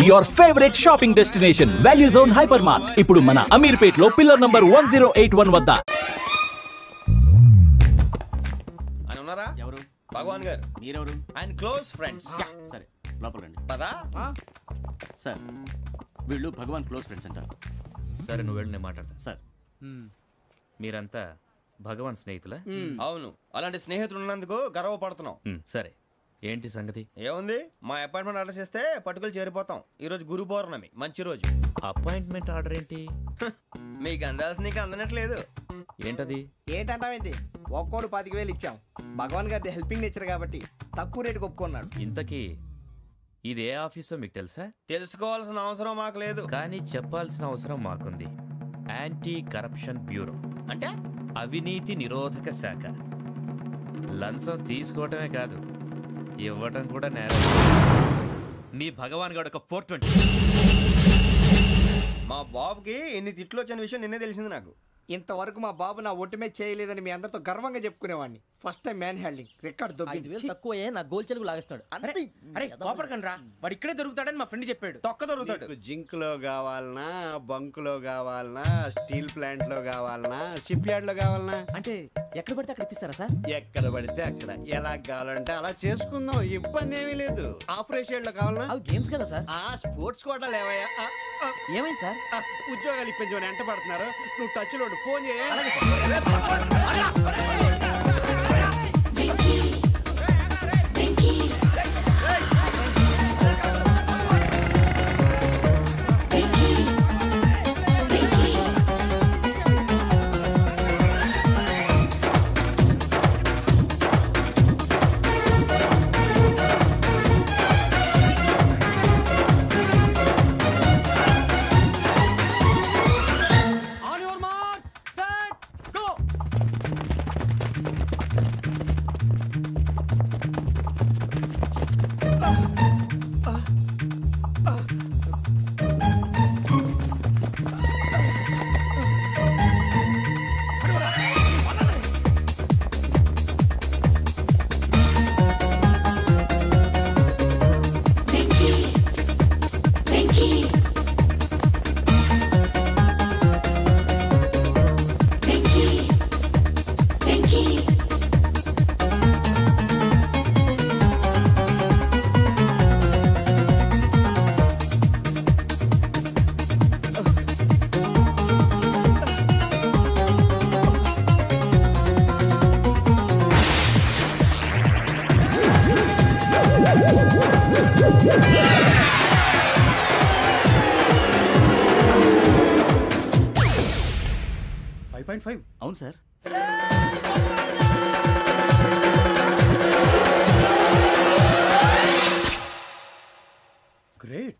Your favorite shopping destination, Value Zone Hypermart. ఇప్పుడు మన అమీర్పేట్ లో పిల్లర్ నంబర్ 1081 వద్ద. ఉన్నారా? ఎవరు? భగవాన్ గారు. మీరెవరు? ఆయన క్లోజ్ ఫ్రెండ్స్. సరే లోపల రండి. పదా? సార్ వీళ్ళు భగవాన్ క్లోజ్ ఫ్రెండ్స్ అంటారు. సరే నువ్వు వెళ్ళి నేను మాట్లాడతా. సార్ మీరంతా భగవాన్ స్నేహితులా? అవును, అలాంటి స్నేహితులు ఉన్నందుకు గర్వపడుతున్నాం. సరే ఏంటి సంగతి? ఏముంది, మా అపాయింట్మెంట్ ఆర్డర్ చేస్తే పట్టుకులు చేరిపోతాం. ఈ రోజు గురు పౌర్ణమి, మంచి రోజు. అపాయింట్మెంట్ ఆర్డర్ ఏంటి? మీకు అందాల్సిన నీకు అందనట్లేదు. ఏంటది? ఏంటంటావేంటి? ఒక్కోడు 25,000 ఇచ్చాం. భగవాన్ గారి హెల్పింగ్ నేచర్ కాబట్టి తక్కువ రేటుకి ఒప్పుకున్నాడు. ఇంతకీ ఇది ఏ ఆఫీసో మీకు తెలుసా? తెలుసుకోవాల్సిన అవసరం మాకు లేదు, కానీ చెప్పాల్సిన అవసరం మాకుంది. యాంటీ కరప్షన్ బ్యూరో అంటే అవినీతి నిరోధక శాఖ. లంచం తీసుకోవటమే కాదు, ఇవ్వటం కూడా నేరం. మీ భగవాన్ గారు ఒక 420. మా బాబుకి ఎన్ని తిట్లు వచ్చిన విషయం నిన్నే తెలిసింది నాకు. ఇంతవరకు మా బాబు నా ఒట్టుమే చేయలేదని మీ అందరితో గర్వంగా చెప్పుకునేవాడిని. First time man handing record దొబ్బింది. తక్కువే నా గోల్ చెలుగు లాగేస్తాడు. అరే కోపడకండి రా, వాడు ఇక్కడే దొరుకుతాడని మా ఫ్రెండ్ చెప్పాడు. తొక్క దొరుకుతాడు. జింక్ లో కావాలనా, బంక్ లో కావాలనా, స్టీల్ ప్లాంట్ లో కావాలనా, షిప్ యార్డ్ లో కావాలనా, అంటే ఎక్కడ పడితే అక్కడ ఇప్పిస్తారా సార్? ఎక్కడ పడితే అక్కడ ఎలా కావాలంటే అలా చేసుకుందాం, ఇబ్బంది ఏమీ లేదు. ఆపరేషన్ లో కావాలనా? అవి గేమ్స్ కదా సార్. ఆ స్పోర్ట్స్ కోటా లేవయ్యా. ఏమైంది సార్? ఉద్యోగాలు ఇప్పించమని ఎంట పడుతున్నారు. నువ్వు టచ్ లో ఫోన్ చేయ. అవును సార్. గ్రేట్.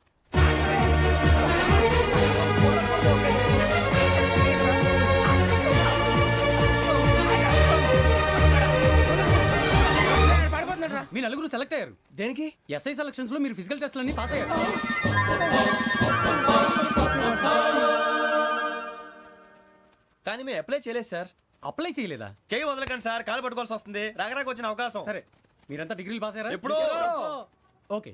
మీ నలుగురు సెలెక్ట్ అయ్యారు. దేనికి? ఎస్ఐ సెలక్షన్స్ లో మీరు ఫిజికల్ టెస్ట్ అన్ని పాస్ అయ్యారు. కానీ మేము అప్లై చేయలేదు సార్. అప్లై చేయలేదా? చేయి వదలకండి సార్, కాలు పట్టుకోవాల్సి వస్తుంది. రాగరాకు వచ్చిన అవకాశం. సరే మీరంతా డిగ్రీలు పాస్ అయ్యారా? ఎప్పుడో. ఓకే,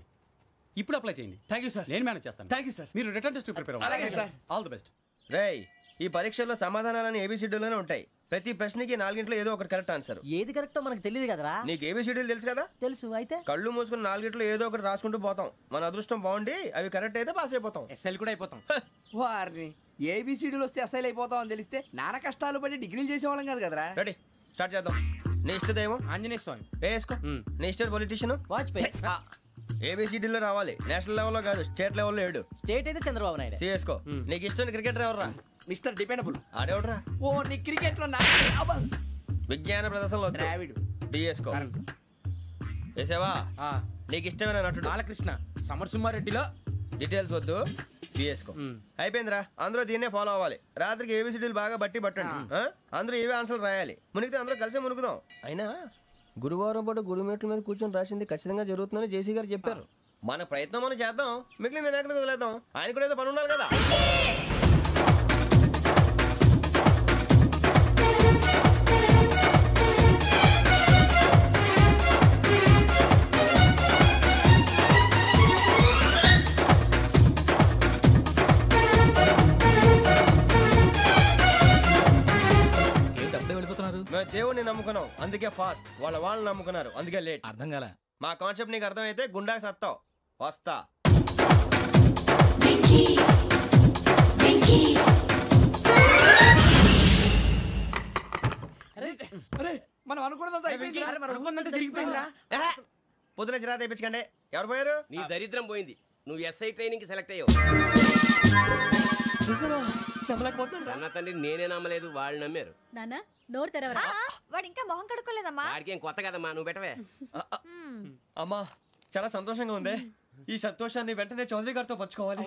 ఇప్పుడు అప్లై చేయండి. Thank you sir. నేను మేనేజ్ చేస్తాను. Thank you sir. మీరు రిటర్న్ టెస్ట్ ప్రిపేర్ అవ్వండి. అలాగే సార్. All the best. రేయ్, ఈ పరీక్షల్లో సమాధానాలని ఏబిసిడ్యూల్లోనే ఉంటాయి. ప్రతి ప్రశ్నకి 4 ఏదో ఒకటి కరెక్ట్ ఆన్సర్. ఏది కరెక్టో మనకు తెలియదు కదరా. నీకు ఏబిసిడ్యూల్ తెలుసు కదా? తెలుసు. అయితే కళ్ళు మూసుకుని 4 ఏదో ఒకటి రాసుకుంటూ పోతాం. మన అదృష్టం బాగుండి అవి కరెక్ట్ అయితే పాస్ అయిపోతాం. ఎస్ఎల్ కూడా అయిపోతాం. వారిని ఏబిసిడీలు వస్తే ఎస్ఐలు అయిపోతాం అని తెలిస్తే నాన్న కష్టాలు పడి డిగ్రీలు చేసేవాళ్ళం కాదు కదరా. రెడీ, స్టార్ట్ చేద్దాం. నీ ఇష్టదేమో ఆంజనేయ స్వామి. వేసుకో. నీ ఇష్ట పొలిటీషియన్ వాజ్పేయి. ఏబిసిడీలో రావాలి, నేషనల్ లెవెల్లో కాదు, స్టేట్ లెవెల్లో 7. స్టేట్ అయితే చంద్రబాబు నాయుడు. సిఎస్కో. నీకు ఇష్టం క్రికెటర్ ఎవర్రా? Mister dependable. ఆడేవడరా? ఓ నీ క్రికెట్ లో విజ్ఞాన ప్రదర్శనలో ద్రావిడు. డిఎస్కో. వేసావా? నీకు ఇష్టమైన నటుడు? బాలకృష్ణ. సమర్సింహారెడ్డిలో డీటెయిల్స్ వద్దు, బిఎస్కో. అయిపోయిందిరా, అందరూ దీన్నే ఫాలో అవ్వాలి. రాత్రికి ఏబిసిడీలు బాగా బట్టి పట్టండి. అందరూ ఏవే ఆన్సర్లు రాయాలి. మునిగితే అందరూ కలిసి మునుగుదాం. అయినా గురువారం పాటు గురుమేట్ల మీద కూర్చొని రాసింది ఖచ్చితంగా జరుగుతుందని జేసీ గారు చెప్పారు. మన ప్రయత్నం మనం చేద్దాం, మిగిలింది ఎక్కడికి వదిలేద్దాం. ఆయన కూడా ఏదో పని ఉండాలి కదా. దేవుడిని నమ్ముకున్నాం అందుకే ఫాస్ట్, వాళ్ళని నమ్ముకున్నారు అందుకే లేట్. అర్థం కాలే. మా కాన్సెప్ట్ నీకు అర్థమైతే గుండాకి సత్తావు. వస్తా. మనం అనుకున్నదంతా జరిగిపోయిందిరా. పొద్దున చిరా తెప్పించకండి. ఎవరు పోయారు? నీ దరిద్రం పోయింది. నువ్వు ఎస్ఐ ట్రైనింగ్ కి సెలెక్ట్ అయ్యావు. అన్న తండ్రి నేనే నమ్మలేదు, వాళ్ళు నమ్మారు. నాన్న నోరు తెరవరా. వాడు ఇంకా మొహం కడుక్కోలేదమ్మా. వాడికి ఏం కొత్త కదమ్మా, నువ్వు పెట్టవే. అమ్మా చాలా సంతోషంగా ఉంది. ఈ సంతోషాన్ని వెంటనే చౌదరి గారితో పంచుకోవాలి.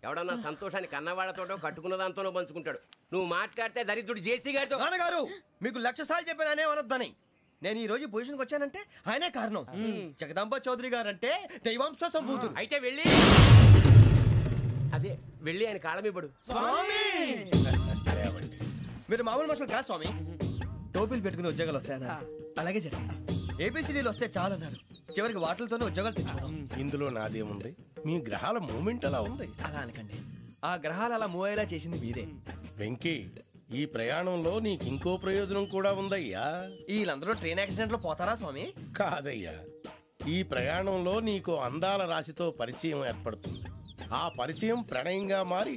ఎవడన్నా సంతోషాన్ని కన్నవాళ్లతోటో కట్టుకున్న దాంతోనో పంచుకుంటాడు. నువ్వు మాట్లాడితే దరిద్రుడు జేసీ గారితో. నాన్నగారు మీకు 1,00,000 సార్లు చెప్పాను అనే అనొద్దని. నేను ఈ రోజు పొజిషన్కి వచ్చానంటే ఆయనే కారణం. జగదాంబ చౌదరి గారు అంటే దైవాంశ సంభూతుడు. అయితే వెళ్ళి అదే వెళ్ళి ఆయన కాళ్ళమివ్వడు. మీరు మామూలు మనుషులు కాదు స్వామి. టోపీలు పెట్టుకుని ఉద్యోగాలు వస్తాయన్నారు, అలాగే జరిగింది. ఏపీసీడీలు వస్తే చాలన్నారు, చివరికి వాటిలతోనే ఉద్యోగాలు తెచ్చుకున్నాం. ఇందులో నాదేముంది, మీ గ్రహాల మూమెంట్ అలా ఉంది. అలా అనకండి, ఆ గ్రహాలు అలా మూవ్ అయ్యేలా చేసింది మీరే. వెంకీ, ఈ ప్రయాణంలో నీకు ఇంకో ప్రయోజనం కూడా ఉందయ్యా. వీళ్ళందరూ ట్రైన్ యాక్సిడెంట్ లో పోతారా స్వామి? కాదయ్యా, ఈ ప్రయాణంలో నీకు అందాల రాశితో పరిచయం ఏర్పడుతుంది. ఆ పరిచయం ప్రణయంగా మారి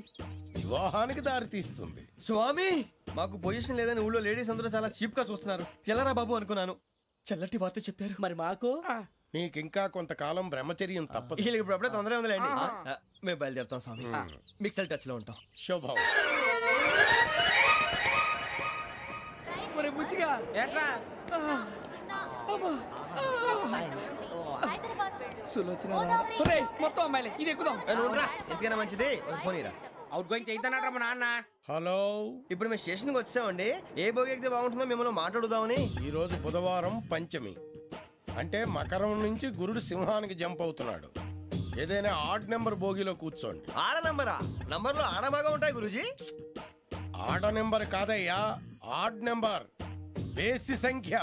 వివాహానికి దారితీస్తుంది. స్వామి మాకు పొజిషన్ లేదని ఊళ్ళో లేడీస్ అందరూ చాలా చీప్ గా చూస్తున్నారు. ఎలారా బాబు అనుకున్నాను, చల్లటి వార్త చెప్పారు. మరి మాకు నీకింకా కొంతకాలం బ్రహ్మచర్యం తప్పదు. వీళ్ళకి ఇప్పుడు అప్పుడే తొందరగా ఉందిలేండి. మేము బయలుదేరుతాం స్వామి, మిక్సెల్ టచ్ లో ఉంటాం. శుభం. బుచ్చిగా ఏట్రా మొత్తం అమ్మాయిలే, ఇది ఎక్కుదాం. ఎందుకైనా మంచిది ఫోన్ ఇరా. అవుట్ గోయింగ్ చేద్దానట్రా మా నాన్న. హలో, ఇప్పుడు మేము స్టేషన్కి వచ్చామండి. ఏ బోగి ఎక్కితే బాగుంటుందో మిమ్మల్ని మాట్లాడుదామని. ఈరోజు బుధవారం పంచమి, అంటే మకరం నుంచి గురుడు సింహానికి జంప్ అవుతున్నాడు. ఏదైనా ఆడ్ నెంబర్ బోగిలో కూర్చోండి. ఆడ నంబరా? నంబర్లో ఆడ బాగా ఉంటాయి గురూజీ. ఆడ నెంబర్ కాదయ్యా, ఆడ్ నెంబర్, బేసి సంఖ్య.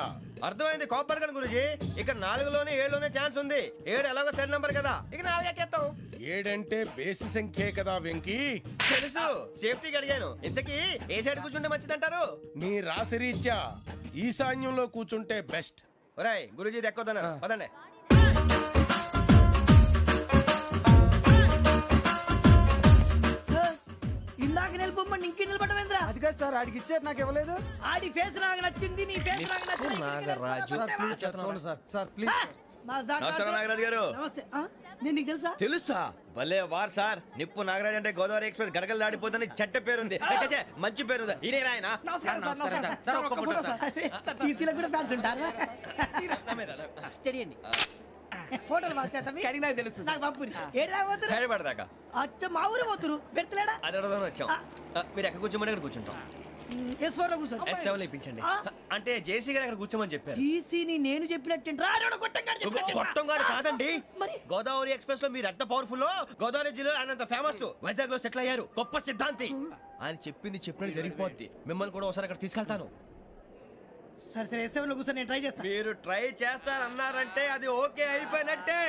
అర్థమైంది, కాపర్ కానీ గురూజీ. ఇక్కడ 4లోనే 7లోనే ఛాన్స్ ఉంది. 7 ఎలాగో సెడ్ నంబర్ కదా, ఇక 4 ఎక్కేస్తాం. 7 అంటే బేసి సంఖ్యే కదా వెంకీ. తెలుసు, సేఫ్టీకి అడిగాను. ఇంతకీ ఏ సైడ్ కూర్చుంటే మంచిదంటారు? నీ రాశి రీత్యా ఈశాన్యంలో కూర్చుంటే బెస్ట్. ఒరాయ్ గురూజీ దెక్కొద్దన్నారు, పదండి. ఇందాక నిలబొమ్మని ఇంకే నిలబడమేంద్రా? అది కాదు సార్, ఆడికి ఇచ్చారు, నాకు ఇవ్వలేదు. ఆడి ఫేస్ నాకు నచ్చింది, నీ ఫేస్ నాకు నచ్చింది. నాగరాజు. Sir please. నమస్కారం నాగరాజు గారు. నమస్తే. నేను నీకు తెలుసా? తెలుసా? భలే వార్ సార్. నిప్పు నాగరాజ్ అంటే గోదావరి ఎక్స్ప్రెస్ గడగలు దాడిపోతుంది చెట్ట పేరుంది. మంచి పేరు. ఇదే ఆయన. టీసీలో కూడా ఫ్యాన్స్ ఉంటారా? స్టడీ అండి. ఫోటోలు నాకు తెలుసు. నాకు పంపుని హైదరాబాద్ అచ్చ మా ఊరు పోతురు పెడతలేడా? అది అడగదాం వచ్చాం. మీరు ఎక్కడ కూర్చోమని అక్కడ కూర్చుంటాం. S4 లో కూర్చో. S7 ఇప్పించండి. అంటే జేసీ గారు అక్కడ కూర్చోమని చెప్పారు. టీసీని నేను చెప్పినట్టు గొట్టంగాడు కాదండి. మరి గోదావరి ఎక్స్ప్రెస్ లో మీరు ఎంత పవర్ఫుల్, గోదావరి జిల్లా ఆయన ఫేమస్. వైజాగ్ లో సెటిల్ అయ్యారు, గొప్ప సిద్ధాంతి. ఆయన చెప్పింది చెప్పినట్టు జరిగిపోద్ది. మిమ్మల్ని కూడా ఒకసారి అక్కడ తీసుకెళ్తాను. సరే సరే, S7 లో కూర్చొని నేను ట్రై చేస్తాను. మీరు ట్రై చేస్తారన్నారంటే అది ఓకే అయిపోయినట్టే.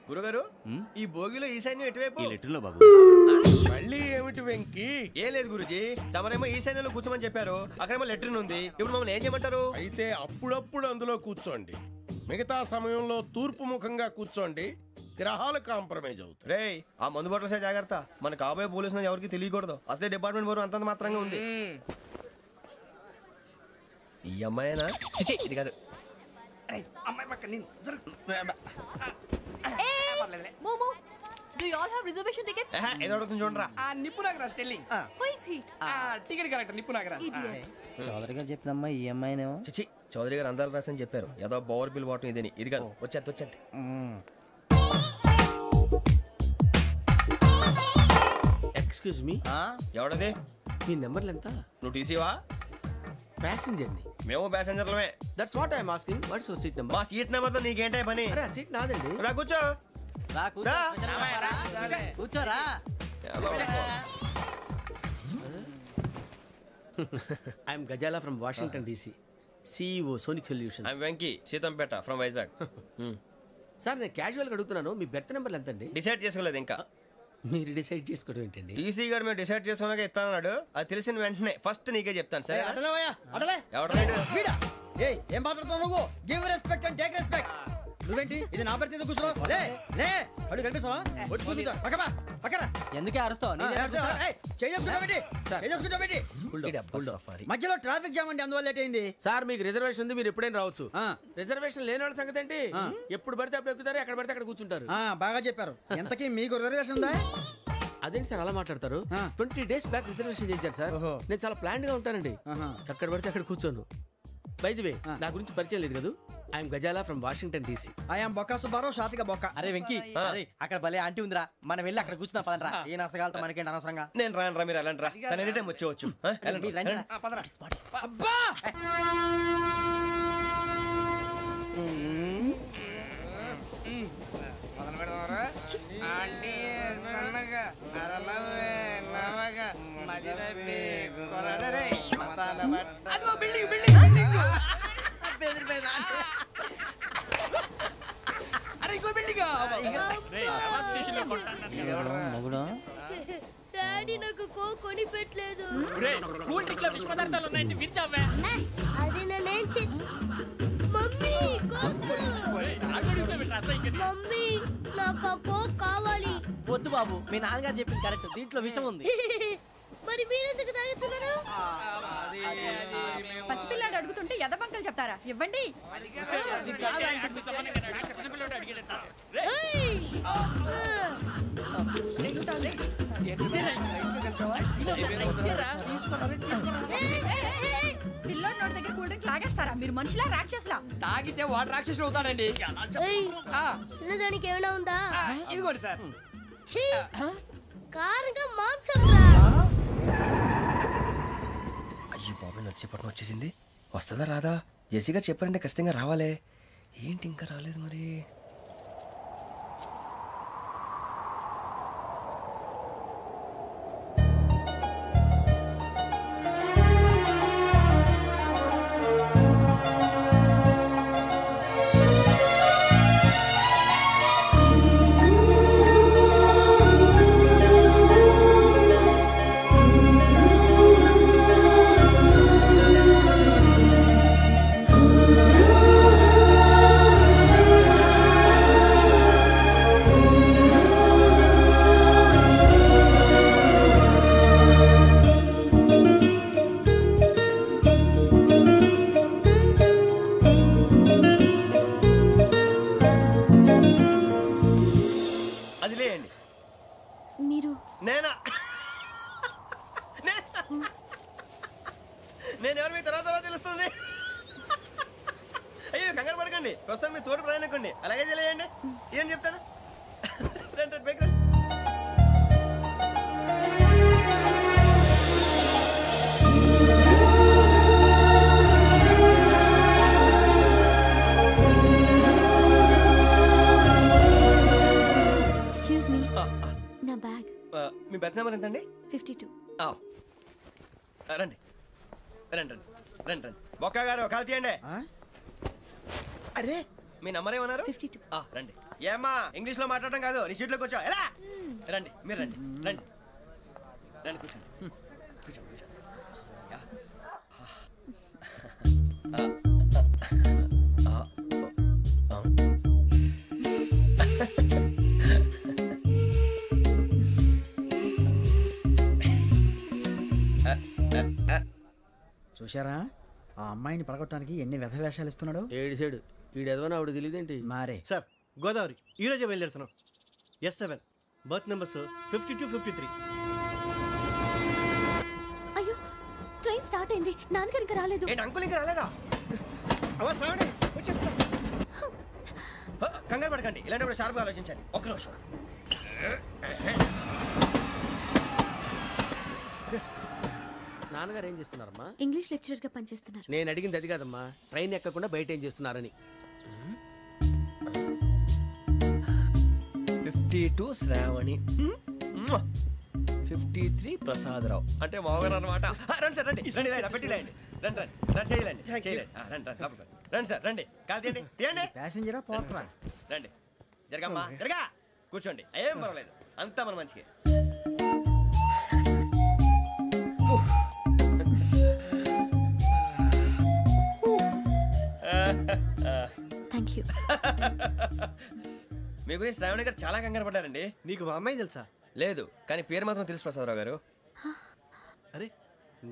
గురుగారు, ఈ భోగిలో ఈశాన్యం ఎటువైపు? లెటర్లో బాబు. మళ్ళీ ఏమిటి వెంకీ? ఏం లేదు గురుజీ, తమరేమో ఈశాన్యంలో కూర్చోమని చెప్పారు, అక్కడేమో లెటర్ ఉంది. ఇప్పుడు మమ్మల్ని ఏం చేయమంటారు? అయితే అప్పుడప్పుడు అందులో కూర్చోండి, మిగతా సమయంలో తూర్పు ముఖంగా కూర్చోండి. గ్రహాలు కాంప్రమైజ్ అవుతాయి. రే, ఆ మందు బట్టలసే జాగ్రత్త. మన కాబోయే పోలీసులు ఎవరికి తెలియకూడదు. అసలే డిపార్ట్మెంట్ బోరు అంతంత మాత్రంగా ఉంది. ఈ అమ్మాయినా? చిచి, ఇది కాదు. అమ్మాయి పక్క నేను Do you all have reservation tickets? ఏదో అడుగుతుంది చూడరా. నిప్పు Nagaraj telling. Who is he? Ticket correct, నిప్పు నాగరాజ్. చౌదరి గారు చెప్పినమ్మా ఈ అమ్మాయినేమో. చిచి, చౌదరి గారు అందాలు రాసని చెప్పారు. ఏదో బోర్ బిల్ వాటం ఇదని. ఇది కాదు, వచ్చేది. Excuse me, ఎవడది? మీ నెంబర్లు ఎంత? నువ్వు టీసీవా? ప్యాసింజర్ ని. మేము ప్యాసెంజర్లమే. That's what I'm asking. What's your seat number? మా సీట్ నెంబర్ తో నీకేంటే పని? అరే, ఆ సీట్ నాదండి. రా కూర్చో. కూర్చోరా. I'm Gazala from Washington DC, CEO Sonic Solutions. I'm Venky, Seethampeta from Vizag. Sir, నేను క్యాజువల్గా అడుగుతున్నాను, మీ బెర్త్ నెంబర్లు ఎంత అండి? డిసైడ్ చేసుకోలేదు ఇంకా. మీరు డిసైడ్ చేసుకోవడం ఏంటండి? టీసీ గారు మేము డిసైడ్ చేసుకున్నాక ఇస్తానన్నాడు. అది తెలిసిన వెంటనే ఫస్ట్ నీకే చెప్తాను. సరే ఏం మాట్లాడుతావు నువ్వు? Give respect and take respect. నువ్వేంటి ఇది నా పరిస్థితి కూర్చున్నావు? లే లే అడుగు కనిపిస్తావా? వచ్చి కూర్చుంటా పక్కమా పక్కన. ఎందుకే అరుస్తావు? మధ్యలో ట్రాఫిక్ జామ్ అండి, అందువల్ల లేట్ అయింది. సార్ మీకు రిజర్వేషన్ ఉంది, మీరు ఎప్పుడైనా రావచ్చు. రిజర్వేషన్ లేని వాళ్ళ సంగతి ఏంటి? ఎప్పుడు పడితే అప్పుడు ఎక్కుతారు, ఎక్కడ పడితే అక్కడ కూర్చుంటారు. బాగా చెప్పారు. ఎంతకీ మీకు రిజర్వేషన్ ఉందా? అదేంటి సార్ అలా మాట్లాడతారు? 20 days బ్యాక్ రిజర్వేషన్ చేశారు సార్. నేను చాలా ప్లాన్డ్ గా ఉంటానండి. అక్కడ పడితే అక్కడ కూర్చోను. బై ది వే నా గురించి పరిచయం లేదు కదా. I'm Gazala from Washington DC. I'm Bokka Subbarao, షార్ట్గా బొక్క. అరే వెంకీ, అక్కడ భలే ఆంటీ ఉందిరా, మనం వెళ్ళి అక్కడ కూర్చున్నా పదనరా. ఏ నసగాలతో మనకేంటి అనవసరంగా. నేను రాను రా, మీరు వెళ్ళండి రా. తన ఎనీ టైం వచ్చేవచ్చు. అబ్బా డాడీ నాకు కోక్ కొని పెట్టలేదు. కూల్ డ్రింక్ లో విష పదార్థాలు ఉన్నాయంటే విరిచావే. అది నేనేం మమ్మీ కోక్. మమ్మీ నాకు ఆ కోక్ కావాలి. వద్దు బాబు, మీ నాన్నగారు చెప్పింది కరెక్ట్, దీంట్లో విషయం ఉంది. మరి మీరెందుకు తాగుతున్నారు? పసిపిల్లాడు అడుగుతుంటే ఎదబంకలు చెప్తారా? ఇవ్వండి. పిల్లోడి నోటి దగ్గర కూల్ డ్రింక్ లాగేస్తారా? మీరు మనుషులా రాక్షసులా? తాగితే వాడు రాక్షసుడు అవుతాడండి. తినడానికి ఏమైనా ఉందా? ఇదిగోండి సార్. కారంగా మాంసం. అయ్యో బాబాయ్, నడిచేపట్నం వచ్చేసింది. వస్తుందా రాదా? జెసి గారు చెప్పారంటే ఖచ్చితంగా రావాలే. ఏంటి ఇంకా రాలేదు మరి? నేను ఎవరు మీ తర్వాత తెలుస్తుంది. అయ్యో కంగారు పడకండి, ప్రస్తుతం మీ తోటి ప్రయాణకండి. అలాగే తెలియండి, ఏం చెప్తాను. ఎక్స్క్యూజ్ మీ, నా బ్యాగ్. మీ బెత్ నెంబర్ ఎంతండి? 52. రండి రండి రండి రండి. బొక్క గారు కాల్ తీయండి. అరే మీ నంబర్ ఏమన్నారు? 52. రండి. ఏమ్మా ఇంగ్లీష్ లో మాట్లాడటం కాదు, నీ సీట్లోకి వచ్చా. ఎలా రండి, మీరు రండి రండి రండి, కూర్చోండి కూర్చోండి కూర్చోండి. చూశారా ఆ అమ్మాయిని పడగొట్టడానికి ఎన్ని వ్యధ వేషాలు ఇస్తున్నాడు. ఏడు సైడు వీడు ఎదవని ఆవిడ తెలియదేంటి. మారే సార్, గోదావరి ఈరోజే బయలుదేరుతున్నాం. S7 berth numbers 52, 53. అయ్యో, ట్రైన్ స్టార్ట్ అయింది. నాన్నగారు ఇంకా రాలేదు. అంకుల్ ఇంకా రాలేదా? కంగారు పడకండి, ఇలాంటప్పుడు షార్ప్గా ఆలోచించండి. ఒక్క నిమిషం. నాన్నగారు ఏం చేస్తున్నారమ్మా? ఇంగ్లీష్ లెక్చరర్ గా పనిచేస్తున్నారు. నేను అడిగింది అది కాదమ్మా, ట్రైన్ ఎక్కకుండా బయట ఏం చేస్తున్నారని. 52 శ్రావణి, 53 ప్రసాదరావు అంటే మామగారు అనమాట. రండి సార్, రండి రండి, పెట్టి లేండి. రండి రండి రండి, చేయలేండి చేయలేండి. రండి రండి రండి సార్, రండి. కాల్ తీయండి తీయండి. ప్యాసింజరా పోట్రా. రండి, జరగమ్మా జరగా. కూర్చోండి, ఏం పర్వాలేదు, అంతా మన మంచిగా. Thank you. మీ గురించి శ్రావణి గారు చాలా కంగారు పడ్డారండి. నీకు మా అమ్మాయి తెలుసా? లేదు, కానీ పేరు మాత్రం తెలుసు ప్రసాదరావు గారు. అరే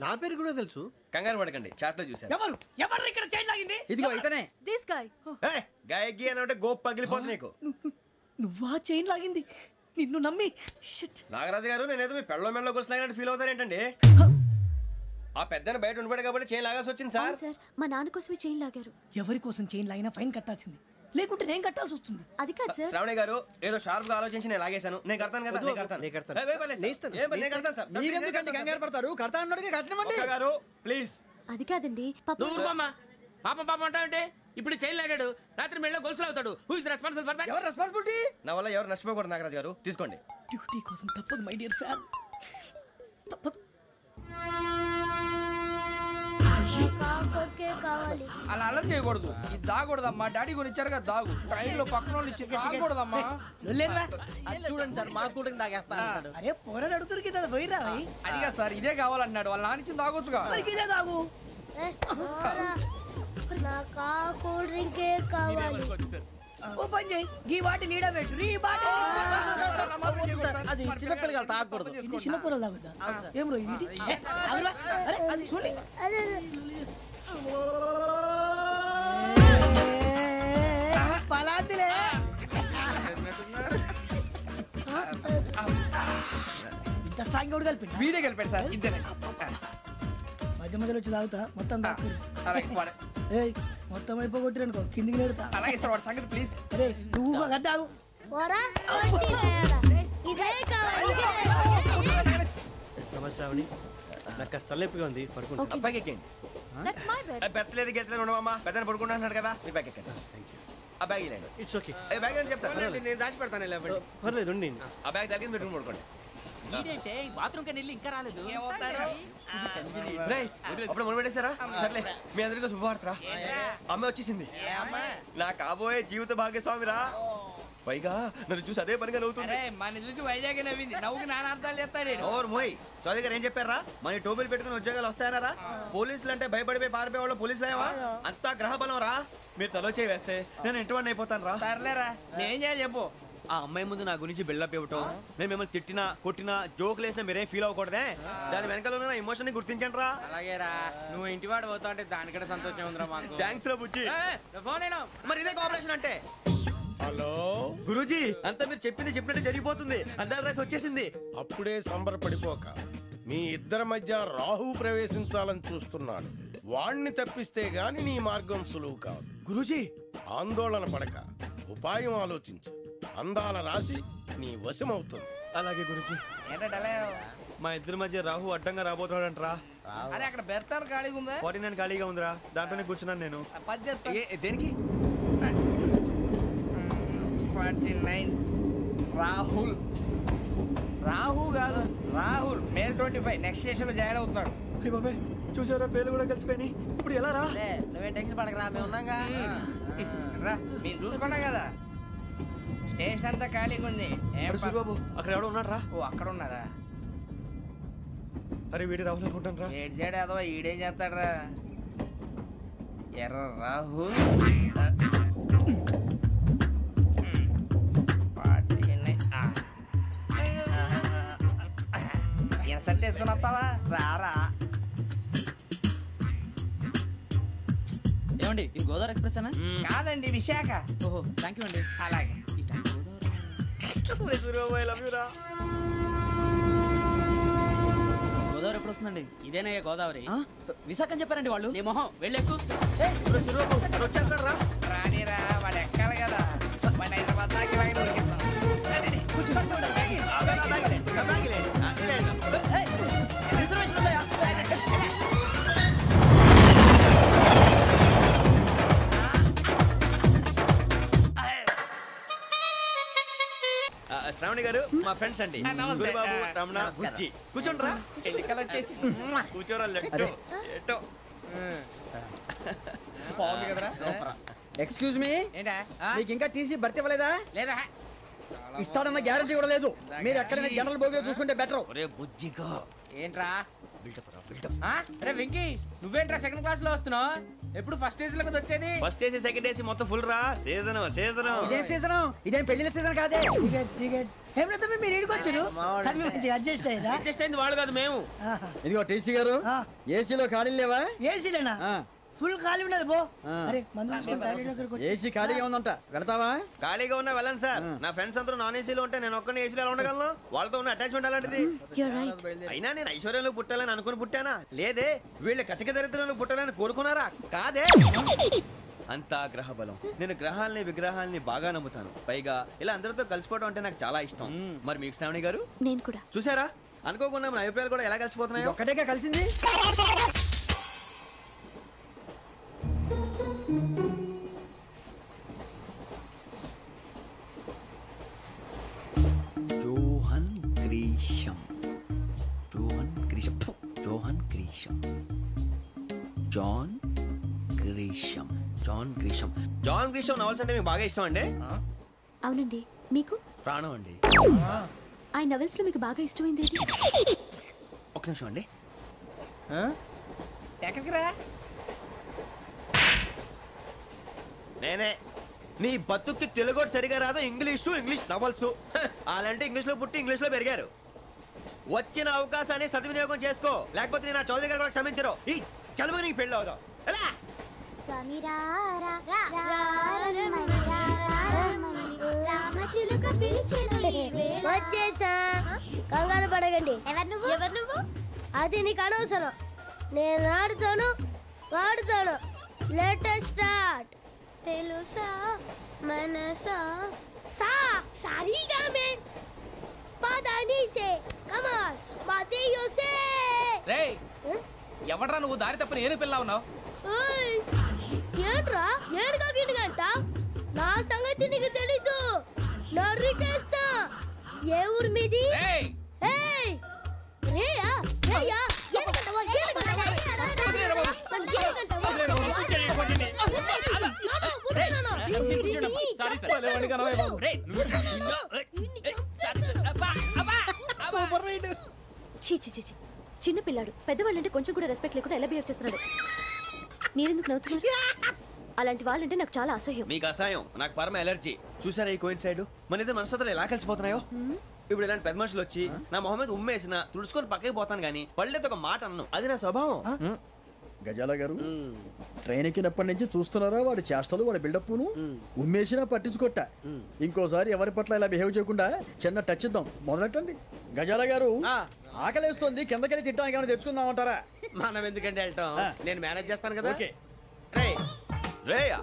నా పేరు కూడా తెలుసు. కంగారు పడకండి, చాట్ లో చూసాను. ఎవరు ఎవరు ఇక్కడ చైన్ లాగింది? ఇదిగో ఇతనే. This guy. గాయకి అని అంటే గోప్ పగిలిపోతుంది నీకు. నువ్వా చైన్ లాగింది? నిన్ను నమ్మి. నాగరాజు గారు, నేనేదో మీ పెళ్ళ మెళ్ళలో గురిసిలాగినట్టు ఫీల్ అవుతారేంటండి? ఆ పెద్దని బయట ఉండిపోయాడు కాబట్టి చైన్ లాగాల్సి వచ్చింది సార్. సార్ మా నాన్న కోసమే చైన్ లాగారు. ఎవరి కోసం చైన్ లాగినా ఫైన్ కట్టాల్సింది, లేకుంటే నేను కట్టాల్సి వస్తుంది. అది కాదు సార్. శ్రావణి గారు ఏదో షార్ప్ గా ఆలోచించి నేను లాగేశాను. నేను కడతాను కదా, నేను కడతాను. నేను కడతాను సార్. మీరెందుకంటే కంగారు పడతారు? కడతా అన్నాడుగా కట్టమండి. గారు ప్లీజ్. అది కాదండి పాపం పాపం అంటావంటే ఇప్పుడు చైన్ లాగాడు, రాత్రి మెళ్ళ గొలుసులు అవుతాడు. Who is responsible for that? ఎవరు రెస్పాన్సిబిలిటీ? నా వల్ల ఎవరు నష్టపోకూడదు నాగరాజు గారు, తీసుకోండి. డ్యూటీ కోసం తప్పదు మై డియర్ ఫ్యాన్, తప్పదు. అలా అలర్ట్ చేయకూడదు. ఇది దాగకూడదమ్మా. డాడీ కొని ఇచ్చారు కదా దాగు. ట్రైన్ లో పక్కన వాళ్ళు ఇచ్చి దాగకూడదమ్మా. చూడండి సార్, మా కూడా తాగేస్తా. అరే పోరాడు అడుగుతారు కదా, పోయిరా. అదిగా సార్, ఇదే కావాలన్నాడు. వాళ్ళ నాన్న ఇచ్చింది తాగొచ్చుగా. ఇదే తాగు. కూల్ డ్రింకే కావాలి. ఓ పని చేయి, ఈ బాటిల్ ఈడ పెట్టు. ఈ బాటిల్ అది చిన్నపిల్లలు తాగకూడదు. ఇది చిన్నపిల్లలు తాగుతా. ఏం రో ఇది? అరే అది చూడండి. పలాతిలే. ఇంత స్ట్రాంగ్ కూడా కలిపి వీడే కలిపాడు సార్. ఇద్దరే మధ్య మధ్యలో వచ్చి తాగుతా, మొత్తం తాగు. ఏయ్ మొత్తం అయిపోగొట్టిరనుకో కిందికి నేడుతా. అలాగే సార్, వాడి సంగతి ప్లీజ్. అరే నువ్వు గద్దాగు. నమస్తే ఆవిడ, నాకు కాస్త తలెప్పిగా ఉంది, పడుకుంటా. అబ్బాయికి ఎక్కండి. పెట్టలేదు గెట్టలేదు ఉండవమ్మా, పెద్దని పడుకుంటున్నాడు కదా, మీ బ్యాగ్ ఎక్కండి. ఆ బ్యాగ్ ఇలాండి. It's okay. బ్యాగ్ అని చెప్తాను, నేను దాచి పెడతాను. పర్లేదు ఉండి. ఆ బ్యాగ్ తగ్గింది పెట్టుకుని పడుకోండి. బాత్రూమ్ కి వెళ్ళి ఇంకా రాలేదు. అప్పుడు మొదలు పెట్టేశారా? సర్లే, మీ అందరికీ శుభవార్తరా. అమ్మ వచ్చేసింది, నా కాబోయే జీవిత భాగ్యస్వామిరా. పైగా నన్ను చూసి అదే పనిగా నవ్వుతుంది. మన చూసి వైజాగ్ నవ్వింది. నవ్వుకి నాన్న అర్థాలు చెప్తాడు. ఓర్ మోయ్, చౌదరి గారు ఏం చెప్పారా? మన టోబీలు పెట్టుకుని ఉద్యోగాలు వస్తాయన్నారా? పోలీసులు అంటే భయపడిపోయి పారిపోయే వాళ్ళు పోలీసులేవా? అంతా గ్రహ బలం రా. మీరు తలో చేయి వేస్తే నేను ఇంటివాడిని అయిపోతాను రా. సర్లేరా, నేనేం చేయాలి చెప్పు. ఆ అమ్మాయి ముందు నా గురించి బిల్డప్ ఇవ్వటం, నేను మిమ్మల్ని తిట్టినా కొట్టినా జోకులు వేసినా మీరేం ఫీల్ అవ్వకూడదే. దాని వెనకాల ఉన్న ఎమోషన్ ని గుర్తించండి రా. అలాగేరా, నువ్వు ఇంటివాడు పోతా అంటే దానికంటే సంతోషం ఉందిరా మాకు. థ్యాంక్స్ రా బుజ్జి. మరి ఇదే కోఆపరేషన్ అంటే. హలో గురూజీ, అంతా మీరు చెప్పింది చెప్పినట్టు జరిగిపోతుంది. అందరి రైస్ వచ్చేసింది. అప్పుడే సంబరపడిపోక, మీ ఇద్దరి మధ్య రాహు ప్రవేశించాలని చూస్తున్నాడు. వాణ్ణి తప్పిస్తే గాని నీ మార్గం సులువు కాదు. గురూజీ, ఆందోళన పడక, ఉపాయం ఆలోచించు. అందాల రాశి నీ వశమవుతుంది. అలాగే గురూజీ. మా ఇద్దరి మధ్య రాహు అడ్డంగా రాబోతున్నాడంటరా. అరే అక్కడ బెర్తాను ఖాళీగా ఉందా? 49 ఖాళీగా ఉందిరా, దాంట్లోనే కూర్చున్నాను నేను. దేనికి? 49 రాహుల్. రాహు కాదు, రాహుల్. మే 25 నెక్స్ట్ స్టేషన్ లో జాయిన్ అవుతున్నాడు. బాబాయ్ చూసారా, పేర్లు కూడా కలిసిపోయినాయి. ఇప్పుడు ఎలా రా? నువ్వేం టెన్షన్ పడకరా, మేము ఉన్నాగా. రా, మీరు చూసుకున్నాం కదా. స్టేషన్ అంతా ఖాళీగా ఉంది. బాబు అక్కడ ఎవడో ఉన్నాడు రా. ఓ అక్కడ ఉన్నారా? అరే వీడి రాహుల్ అనుకుంటాను రా. ఏడు సైడ్ అదో ఈడేం చేస్తాడరా? ఎర్ర రాహుల్. ఇన్సల్ట్ వేసుకుని వస్తావా? రారా. ఏమండి, ఇది గోదావరి ఎక్స్ప్రెస్ అనా? కాదండి, విశాఖ. ఓహో థ్యాంక్ యూ అండి. అలాగే. గోదావరి ఎప్పుడు వస్తుందండి? ఇదేనయ్య గోదావరి. విశాఖ అని చెప్పారండి వాళ్ళు. నీ మొహం వెళ్ళెక్కు. రానిరా, వాడు ఎక్కాలి కదా. మన హైదరాబాద్ దాకా ఇలాగే దొరికిస్తాం. శ్రావణి గారు మా ఫ్రెండ్స్ అండి. గురుబాబు, రమణ, బుజ్జి. కూర్చోండి రా. వచ్చేసి కూర్చోరా. లెట్టో ఎట్టో బాగుంది కదరా. ఎక్స్క్యూజ్ మీ, నీకు ఇంకా టీసీ భర్తీ ఇవ్వలేదా? లేదా ఇస్తాడన్న గ్యారంటీ కూడా లేదు. మీరు ఎక్కడైనా జనరల్ బోగిలో చూసుకుంటే బెటర్. ఒరే బుజ్జిగా ఏంట్రా అరే వెంకీ నువ్వేంట్రా సెకండ్ క్లాస్ లో వస్తున్నావు? ఎప్పుడు ఫస్ట్ ఏసీ లో వచ్చేది? ఫస్ట్ ఏసీ సెకండ్ ఏసీ మొత్తం ఫుల్ రా. సీజన్ ఇదేం సీజన్? ఇదేం పెళ్లిన సీజన్ కాదే. టికెట్ మీరు ఇడికొచ్చారు అడ్జస్ట్ అయ్యారా? అడ్జస్ట్ అయింది వాళ్ళు కాదు మేము. ఇదిగో టీసీ గారు, ఏసీలో ఖాళీ లేవా? ఏసీలేనా? ఫుల్ ఖాళీ ఉన్నది బో. ఏసీ ఖాళీగా ఉందంట, వెళ్తావా? ఖాళీగా ఉన్నా వెళ్ళండి సార్. నా ఫ్రెండ్స్ అందరూ నాన్ ఏసీలో ఉంటే నేను ఒక్కనే ఏసీలో ఎలా ఉండగలను? వాళ్ళతో ఉన్న అటాచ్మెంట్ అలాంటిది. అయినా నేను ఐశ్వర్యంలో పుట్టాలని అనుకుని పుట్టానా? లేదే. వీళ్ళ కటిక దరిద్రంలో పుట్టాలని కోరుకున్నారా? కాదే. అంతా గ్రహ బలం. నేను గ్రహాలని విగ్రహాలని బాగా నమ్ముతాను. పైగా ఇలా అందరితో కలిసిపోవడం అంటే నాకు చాలా ఇష్టం. మరి మీకు శ్రావణి గారు? నేను కూడా. చూసారా, అనుకోకుండా మన అభిప్రాయాలు కూడా ఎలా కలిసిపోతున్నాయి. ఒక్కటేగా కలిసింది. Johan Grisham, Johan Grisham, Johan Grisham, John Grisham, John Grisham. John Grisham novels అంటే మీకు బాగా ఇష్టం అండి? అవునండి. మీకు? ప్రాణం అండి. ఆ నవల్స్ లో మీకు బాగా ఇష్టమైంది? ఒక్క నిమిషం అండి. ఎక్కడికి రా? నేనే. నీ బతుక్కి తెలుగు సరిగా రాదు, ఇంగ్లీష్ నవల్స్. అలాంటి ఇంగ్లీష్ లో పుట్టి ఇంగ్లీష్ లో పెరిగారు. వచ్చిన అవకాశాన్ని సద్వినియోగం చేసుకో, లేకపోతే నేను చౌదరి గారు కూడా క్షమించరు. ఈ చదువు నీకు పెళ్ళి అవుదాం. వచ్చేసా, కంగారు పడకండి. ఎవరు నువ్వు? అది నీకు అనవసరం. నేను ఆడుతాను, వాడుతాను. Latest start. తెలుసా మనసా సా సారీగా మే పదని సే కమాల్ మాదేయో సే. రేయ్ ఎవడ్రా నువ్వు? దారి తప్పని ఏను పిల్ల ఉన్నావు? ఏంట్రా ఏడుగా గిడుగంట? నా సంగతి నీకు తెలీదు. నరికేస్తా. ఏ ఊరు మీది? ఏయ్ రేయా రేయా ఏడుగంటవా ఏడుగంటవా చిన్న పిల్లాడు. పెద్దవాళ్ళంటే కొంచెం కూడా రెస్పెక్ట్ లేకుండా ఎలా బిహేవ్ చేస్తున్నాడు? మీరెందుకు నవ్వుతున్నారు? అలాంటి వాళ్ళంటే నాకు చాలా అసహ్యం. మీకు అసహ్యం, నాకు పరమ ఎలర్జీ. చూసారా ఈ కోయిన్సైడ్? మన ఇద్దరు మనసులో ఎలా కలిసిపోతున్నాయో. ఇప్పుడు ఇలాంటి పెద్ద మనుషులు వచ్చి నా మొహం మీద ఉమ్మేసిన తుడుచుకొని పక్కకి పోతాను కానీ పళ్ళేతో ఒక మాట అన్ను. అది నా స్వభావం. గజాల గారు, ట్రైన్ ఎక్కినప్పటి నుంచి చూస్తున్నారా వాడి చేష్టలు, వాడి బిల్డప్ను? ఉమ్మేసినా పట్టించుకోట. ఇంకోసారి ఎవరి పట్ల ఇలా బిహేవ్ చేయకుండా చిన్న టచ్ ఇద్దాం. మొదలెట్టండి. గజాల గారు, ఆకలేస్తుంది, కిందకెళ్ళి తిట్టడానికి ఏమైనా తెచ్చుకుందామంటారా? మనం ఎందుకంటే వెళ్తాం, నేను మేనేజ్ చేస్తాను కదా. రేయా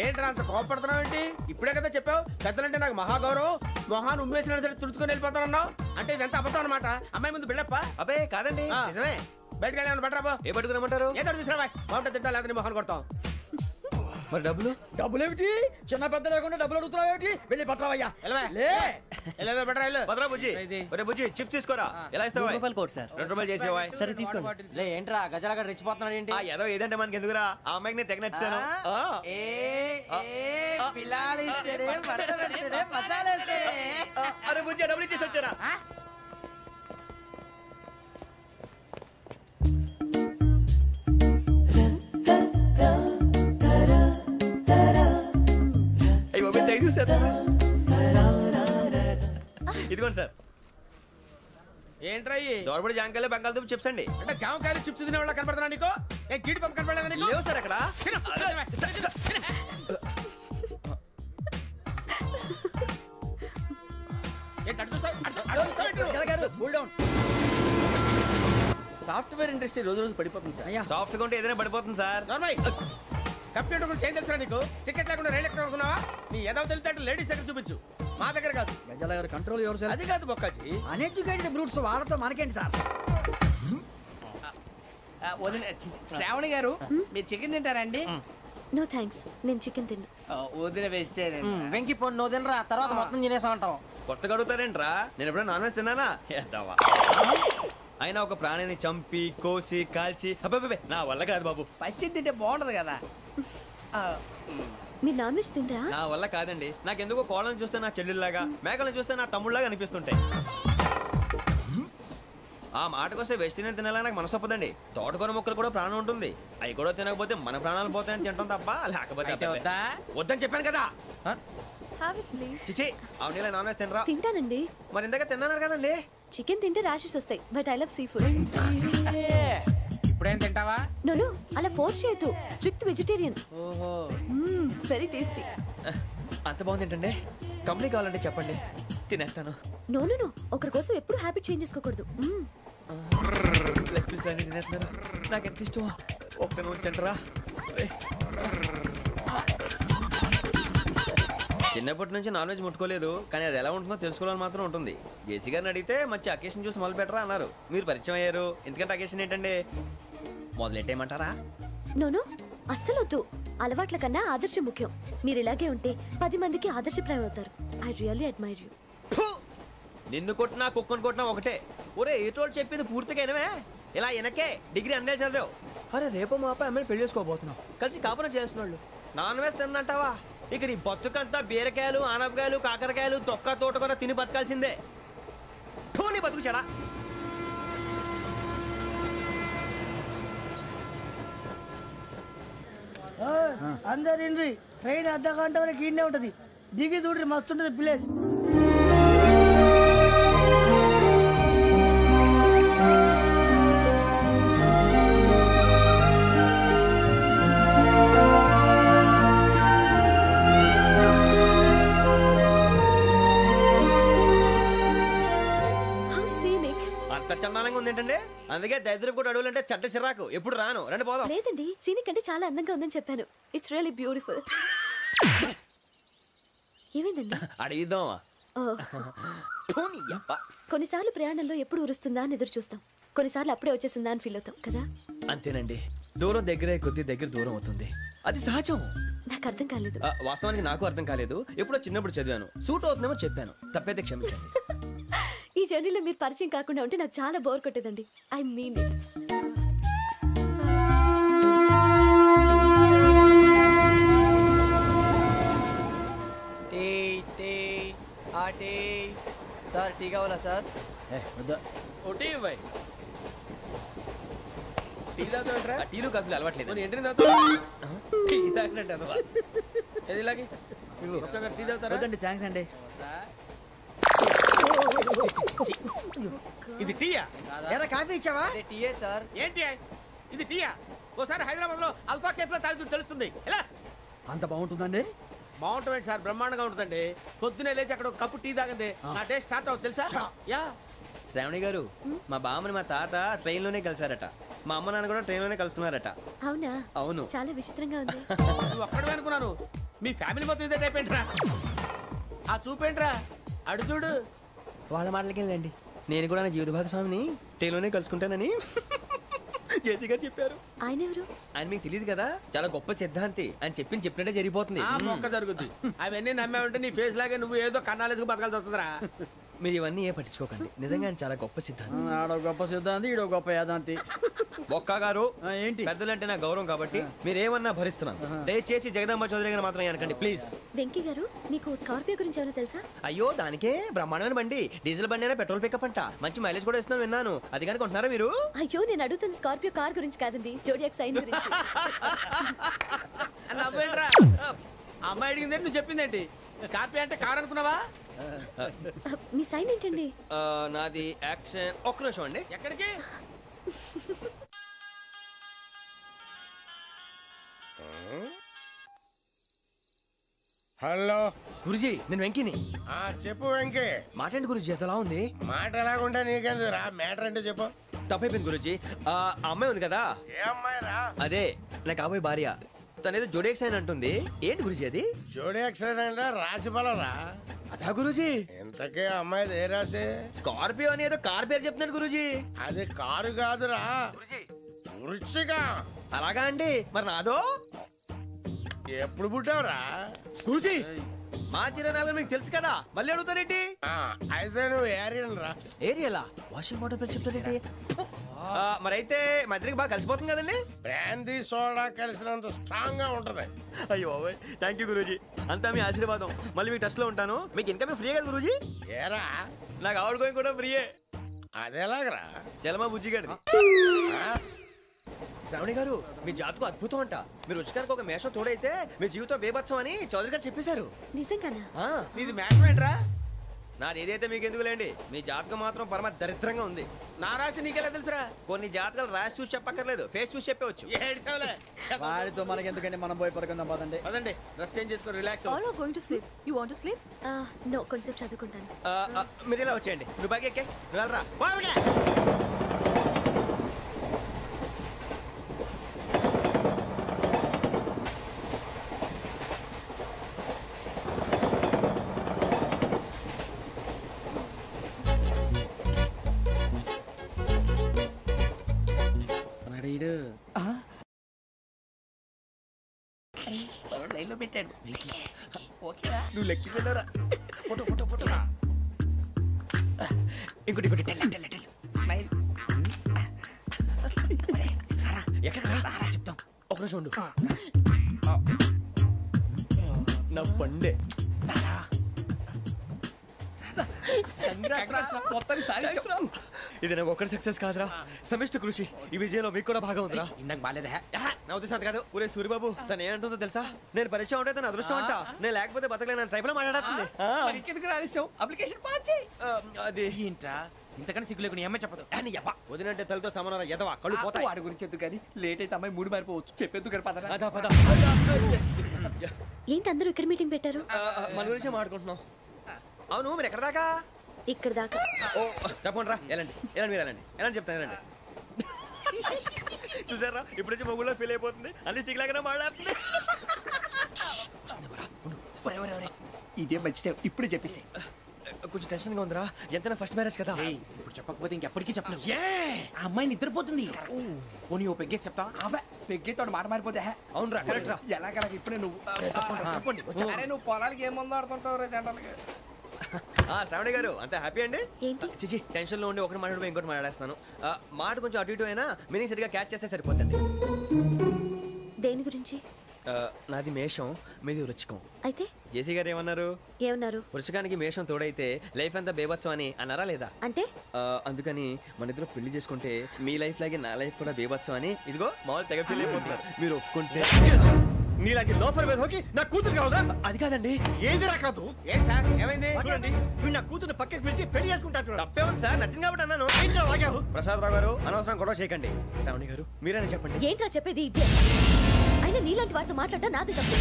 ఏంట్రా అంత కోపడుతున్నావు ఏంటి? ఇప్పుడే కదా చెప్పావు పెద్దలంటే నాకు మహాగౌరవం, మొహాన్ని ఉమ్మేసిన సరే తుడుచుకొని వెళ్ళిపోతానన్నావు. అంటే ఇదంతా అబద్ధం అనమాట. అమ్మాయి ముందు బిల్డప్ప? అబ్బే కాదండి, నిజమే. బయటకు వెళ్ళి బట్రాబో. ఏ పట్టుకురమ్మంటారు? ఏదో తీసుకురా, బాగుంటుంది తింటా, లేదా మొహాన్ని కొడతాం. మరి డబ్బులు? డబ్బులు ఏమిటి? చిన్న పెద్ద లేకుండా డబ్బులు అడుగుతున్నావు ఏమిటి? వెళ్ళి పట్టరావయ్యా. బుజ్జి చిప్స్ తీసుకోరా. ఎలా ఇస్తావా? ₹2 సార్. ₹2 చేసేవా? సరే తీసుకోండి. లే ఏంట్రా గజాలగా రెచ్చిపోతున్నాడు ఏంటి? ఏదో ఏదంటే మనకి ఎందుకురా? ఆ అమ్మాయికి నేను తెగ నచ్చాను. అరే బుజ్జి డబ్బులు ఇచ్చేసి వచ్చారా? ఇదిగోండి సార్. ఏంట్రా దోరబడి జాంకాయలు బంగాళదుంప చిప్స్ అండి. అంటే జామకాయలు చిప్స్ తినే వాళ్ళ కనపడుతున్నా నీకు? ఏ గీడి పంప కనపడలేదా నీకు? లేవు సార్ అక్కడ. సాఫ్ట్వేర్ ఇండస్ట్రీ రోజు రోజు పడిపోతుంది సార్. సాఫ్ట్ గా ఉంటే ఏదైనా పడిపోతుంది సార్. కంప్యూటర్ గురించి ఏం తెలుసా నీకు? టికెట్ లేకుండా రైలు ఎక్కడ అనుకున్నావా? నీ ఏదో తెలితే లేడీస్ దగ్గర చూపించు, మా దగ్గర కాదు. గజాల గారు కంట్రోల్ ఎవరు సార్? అది కాదు బొక్కాజీ. అన్ఎడ్యుకేటెడ్ బ్రూట్స్ వాళ్ళతో మనకేంటి సార్? శ్రావణి గారు మీరు చికెన్ తింటారండి? నో థ్యాంక్స్, నేను చికెన్ తిన్నా. వదిన వేస్తే వెంకి పొన్ను నువ్వు తినరా, తర్వాత మొత్తం తినేసా ఉంటాం. కొత్తగా అడుగుతారేంట్రా? నేను ఎప్పుడైనా నాన్ వెజ్ తిన్నానా? ఎద్దావా. అయినా ఒక ప్రాణిని చంపి కోసి కాల్చి అబ్బాబే నా వల్ల కాదు బాబు. పచ్చి తింటే బాగుంటది కదా. మీరు నాన్ వెజ్ తినరా? నా వల్ల కాదండి. నాకెందుకో కోళ్ళని చూస్తే నా చెల్లెళ్ళలాగా, మేకలను చూస్తే నా తమ్ముళ్ళలాగా అనిపిస్తుంటాయి. ఆ మాటకొస్తే వెస్టిరియన్ తినాలని నాకు మనసు ఒప్పదండి. తోటకూర మొక్కలు కూడా ప్రాణం ఉంటుంది. అవి కూడా తినకపోతే మన ప్రాణాలు పోతాయని తింటాం తప్ప లేకపోతే వద్దని చెప్పాను కదా. చిచి అవునీ నాన్ వెజ్ తినరా? తింటానండి. మరి ఇందాక తిన్నాను కదండి. చికెన్ తింటే ర్యాషెస్ వస్తాయి, but I love sea food. ఇప్పుడేం తింటావా? నో అలా ఫోర్స్ చేయొద్దు. Strict vegetarian. ఓహో, వెరీ టేస్టీ. అంత బాగుంది ఏంటండి? కంపెనీ కావాలంటే చెప్పండి, తినేస్తాను. నో ఒకరి కోసం ఎప్పుడు హ్యాబిట్ చేంజ్ చేసుకోకూడదు. లెగ్ పీస్ అన్ని తినేస్తున్నారు. నాకు ఎంత ఇష్టం. ఒకటే ఉంచండిరా. చిన్నప్పటి నుంచి నాన్ వెజ్ ముట్టుకోలేదు, కానీ అది ఎలా ఉంటుందో తెలుసుకోవాలని మాత్రం ఉంటుంది. జేసీ గారిని అడిగితే మంచి అకేషన్ చూసి మొదలు పెట్టరా అన్నారు. మీరు పరిచయం అయ్యారు. ఎందుకంటే అకేషన్ ఏంటండి? మొదలెట్టేయమంటారా? నో అస్సలు వద్దు. అలవాట్ల కన్నా ఆదర్శం ముఖ్యం. మీరు ఇలాగే ఉంటే 10 మందికి ఆదర్శప్రాయం అవుతారు. I really admire you. నిన్ను కొట్టినా కుక్కను కొట్టినా ఒకటే. ఒరే ఏటోళ్ళు చెప్పింది పూర్తిగా వినవే. ఇలా వెనకే డిగ్రీ అన్నే చదివావు. అరే రేపు మా అబ్బాయి అమ్మాయిని పెళ్లి చేసుకోబోతున్నావు. కలిసి కాపురం చేసిన వాళ్ళు నాన్ వెజ్ తిన్నంటావా? ఇక నీ బతుకంతా బీరకాయలు, ఆనపకాయలు, కాకరకాయలు, తొక్క తోట కూడా తిని బతకాల్సిందే. నీ బతుకు చెడా. అందరు ఇండ్రి, ట్రైన్ అర్ధ గంట వరకు ఇన్నే ఉంటది. దిగి చూడ్రి, మస్తు ఉంటది ప్లేస్. చందానంగా ఉంది ఏంటండి? అందుకే దరిద్రం కూడా అడవులంటే చెడ్డ చిరాకు. ఎప్పుడు రాను. రండి పోదాం. లేదండి, సీనిక్ అంటే చాలా అందంగా ఉందని చెప్పాను. It's really beautiful. ఏమైందండి? అడిగిద్దామా? కొన్నిసార్లు ప్రయాణంలో ఎప్పుడు ఉరుస్తుందా అని ఎదురు చూస్తాం, కొన్నిసార్లు అప్పుడే వచ్చేసిందా అని ఫీల్ అవుతాం కదా. అంతేనండి. దూరం దగ్గరే కొద్ది దగ్గర దూరం అవుతుంది. అది సహజం. నాకు అర్థం కాలేదు. వాస్తవానికి నాకు అర్థం కాలేదు. ఎప్పుడో చిన్నప్పుడు చదివాను. సూట్ అవుతుందేమో చెప్పాను. తప్పైతే క్షమించండి. ఈ జర్నీలో మీరు పరిచయం కాకుండా ఉంటే నాకు చాలా బోర్ కొట్టేదండి. I mean it. Sir tea కావాలా సార్? టీలు కాఫీలు అలవాట్లేదు. థ్యాంక్స్ అండి. ఇది టీయా? ఎరా కాఫీ ఇచ్చావా? టీయే సార్. ఏంటి ఇది టీయా? ఓసారి హైదరాబాద్ లో అల్ఫా కేఫ్ లో తాగుతూ తెలుస్తుంది. ఎలా అంత బాగుంటుందండి? బాగుంటుంది సార్, బ్రహ్మాండంగా ఉంటుందండి. పొద్దునే లేచి అక్కడ ఒక కప్పు టీ తాగింది నా డే స్టార్ట్ అవుతుంది తెలుసా? యా. శ్రావణి గారు, మా బామ్మని మా తాత ట్రైన్ లోనే కలిసారట. మా అమ్మ నాన్న కూడా ట్రైన్ లోనే కలుస్తున్నారట. అవునా? అవును. చాలా విచిత్రంగా ఉంది. నువ్వు ఒక్కడే అనుకున్నాను. మీ ఫ్యామిలీ మొత్తం ఇదే టైప్ ఏంట్రా? ఆ చూపేంట్రా? అడు చూడు. వాళ్ళ మాటలకి వెళ్ళండి. నేను కూడా నా జీవిత భాగస్వామిని ట్రైన్ లోనే కలుసుకుంటానని జేసీ గారు చెప్పారు. ఆయన ఎవరు? ఆయన మీకు తెలియదు కదా, చాలా గొప్ప సిద్ధాంతి అని చెప్పినట్టే జరిగిపోతుంది. మొక్క జరుగుద్ది. అవన్నీ నమ్మే ఉంటే నీ ఫేస్ లాగే నువ్వు ఏదో కన్నాలేసుకు బతకాల్సి వస్తుందిరా. మీరు ఇవన్నీ ఏ పట్టించుకోకండి. నిజంగా ఆయన చాలా గొప్ప సిద్ధాంతి. ఆడో గొప్ప సిద్ధాంతి, ఈడో గొప్ప యాదాంతి. ఒక్క గారు ఏంటి? పెద్దలంటే నా గౌరవం కాబట్టి మీరు ఏమన్నా భరిస్తున్నాను. దయచేసి జగదాంబ చౌదరి గారు మాత్రం అనకండి ప్లీజ్. వెంకీ గారు, మీకు స్కార్పియో గురించి ఏమైనా తెలుసా? అయ్యో దానికే బ్రహ్మాండమైన బండి. డీజిల్ బండి అయినా పెట్రోల్ పికప్ అంట. మంచి మైలేజ్ కూడా ఇస్తున్నాను విన్నాను. అది కానీ కొంటున్నారా మీరు? అయ్యో నేను అడుగుతుంది స్కార్పియో కార్ గురించి కాదండి, జోడియాక్ సైన్ గురించి. అమ్మాయి అడిగింది నువ్వు చెప్పిందేంటి? స్కార్పియో అంటే కార్ అనుకున్నావా? మీ సైన్ ఏంటండి? నాది యాక్షన్. ఒక్క నిమిషం అండి. ఎక్కడికి? హలో గురుజీ, నేను వెంకిని. చెప్పు వెంకీ. మాట ఏంటి గురుజీ ఎంతలా ఉంది? మాట ఎలాగుంటా నీకెందుకు రా, మ్యాటర్ అంటే చెప్పు. తప్పైపోయింది గురుజీ. ఆ అమ్మాయి ఉంది కదా, ఏ అమ్మాయి రా? అదే నా కాబోయే భార్య. తనేదో జోడియాక్ సైన్ అంటుంది. ఏంటి గురుజీ అది? జోడియాక్ సైన్ అంటే రాసి బలరా? అదా గురుజీ. ఇంతకే అమ్మాయిది ఏ రాసి? స్కార్పియో అని ఏదో కార్ పేరు చెప్తున్నాడు గురుజీ. అది కారు కాదురా, వృచ్చిక. అలాగా అండి, మరి నాదో? ఎప్పుడు పుట్టావురా గురుజీ? మా చిరనాలు మీకు తెలుసు కదా, మళ్ళీ అడుగుతారేంటి? అయితే నువ్వు ఏరియన్ రా. ఏరియలా? వాషింగ్ వాటర్ ప్లస్ చెప్తారేంటి? మరైతే మా ఇద్దరికి బాగా కలిసిపోతుంది కదండి. బ్రాందీ సోడా కలిసినంత స్ట్రాంగ్ గా ఉంటది. అయ్యో థ్యాంక్ యూ గురూజీ, అంతా మీ ఆశీర్వాదం. మళ్ళీ మీకు టెస్ట్ లో ఉంటాను. మీకు ఇన్కమ్ ఫ్రీ కదా గురూజీ? ఏరా నాకు అవుట్ గోయింగ్ కూడా ఫ్రీయే. అదేలాగరా? చలమా బుజ్జి గారిది. శ్రావణి గారు మీ జాతకు అద్భుతం అంట. మీరు రుచికారికి ఒక మేషం తోడైతే మీ జీవితం బేబత్సం అని చౌదరి గారు చెప్పేశారు. నిజంగానా? నీది మేషం ఏంట్రా? నాది ఏదైతే మీకు ఎందుకులేండి, మీ జాతకం మాత్రం పరమ దరిద్రంగా ఉంది. నా రాసి నీకెలా తెలుసురా? కొన్ని జాతకాలు రాసి చూసి చెప్పక్కర్లేదు, ఫేస్ చూసి చెప్పవచ్చు. వాడితో మనకి ఎందుకంటే మనం పోయి పడుకుందాం పదండి. పదండి, డ్రెస్ చేంజ్ చేసుకొని relax. All are going to sleep. You want to sleep? No, కొంచెం చదువుకుంటాను. మీరు ఇలా వచ్చేయండి. నువ్వు బాగా ఎక్కే, నువ్వు వెళ్ళరా. లైన్లో పెట్టాడు. నువ్వు లెక్కి వెళ్ళరా. Photo photo photo. ఇంకోటి ఇంకోటి టెల్ స్మైల్. ఎక్కడ రారా చెప్తాం. ఒక రోజు ఉండు. నా పండే ఇది నాకు ఒక్కరి సక్సెస్ కాదురా, సమిష్టి కృషి. ఈ విజయంలో మీకు కూడా భాగం ఉందిరా. ఇందాక బాగాలేదా? నా ఉద్దేశం అంత కాదు. ఊరే సూర్యబాబు తను ఏమంటుందో తెలుసా? నేను పరిచయం ఉంటే తన అదృష్టం అంట. నేను లేకపోతే బతకలేను ట్రైబ్ లో మాట్లాడుతుంది. అప్లికేషన్ పాస్ చేయి. అది ఏంట్రా ఇంతకన్నా సిగ్గు లేకుండా ఏమై చెప్పదు. వదినంటే తలతో సమానం ఎదవా, కళ్ళు పోతాయి. వాడి గురించి ఎందుకు కానీ లేట్ అయితే అమ్మాయి మూడు మారిపోవచ్చు. చెప్పేందుకు గారు పద. ఏంటి అందరూ ఇక్కడ మీటింగ్ పెట్టారు? మన గురించే మాట్లాడుకుంటున్నాం. అవును మీరు ఎక్కడ దాకా? ఇక్కడ దాకా. ఓ తప్పకుండా రా, వెళ్ళండి వెళ్ళండి, మీరు వెళ్ళండి వెళ్ళండి చెప్తాను, వెళ్ళండి. చూసారా ఇప్పుడు నుంచి మొగుల్లో ఫీల్ అయిపోతుంది. అన్ని సిగ్లాగానే మాట్లాడుతుంది. ఇదే మంచి టైం, ఇప్పుడు చెప్పేసి. కొంచెం టెన్షన్ గా ఉందిరా, ఎంతైనా ఫస్ట్ మ్యారేజ్ కదా. ఇప్పుడు చెప్పకపోతే ఇంకెప్పటికీ చెప్పలేదు. ఆ అమ్మాయి నిద్రపోతుంది. పోనీ ఓ పెగ్గేసి చెప్తా. పెగ్గేతో మాట మారిపోతే. అవునురా కరెక్ట్ రా. ఎలాగలా ఇప్పుడే నువ్వు అరే నువ్వు పొలాలకి ఏం ముందు ఆడుతుంటావు రే జనరల్గా. శ్రావణి గారు అంత హ్యాపీ అండి? చిచి టెన్షన్ లో ఉండి ఒకటి మాట్లాడిపోయి ఇంకోటి మాట్లాడేస్తాను. మాట కొంచెం అటు ఇటు అయినా మీనింగ్ సరిగా క్యాచ్ చేస్తే సరిపోతుంది. దేని గురించి? నాది మేషం, మీది వృచ్చికం. అయితే జేసీ గారు ఏమన్నారు? వృచ్చికానికి మేషం తోడైతే లైఫ్ అంతా బేబత్సం అని అన్నారా లేదా? అంటే అందుకని మన ఇద్దరు పెళ్లి చేసుకుంటే మీ లైఫ్ లాగే నా లైఫ్ కూడా బేబత్సం అని ఇదిగో మామూలు తెగ ఫీల్ అయిపోతున్నారు. మీరు ఒప్పుకుంటే నీలాంటి లోఫర్ మీద హోకి నా కూతురు కావదా? అది కాదండి. ఏది రాకదు. ఏం సార్ ఏమైంది? చూడండి వీడు నా కూతురు పక్కకి పిలిచి పెళ్లి చేసుకుంటాడు. తప్పే ఉంది సార్, నచ్చింది కాబట్టి అన్నాను. ప్రసాద్ రావు గారు అనవసరం గొడవ చేయకండి. శ్రావణి గారు మీరైనా చెప్పండి. ఏంట్రా చెప్పేది? అయినా నీలాంటి వారితో మాట్లాడటం నాది తప్పు.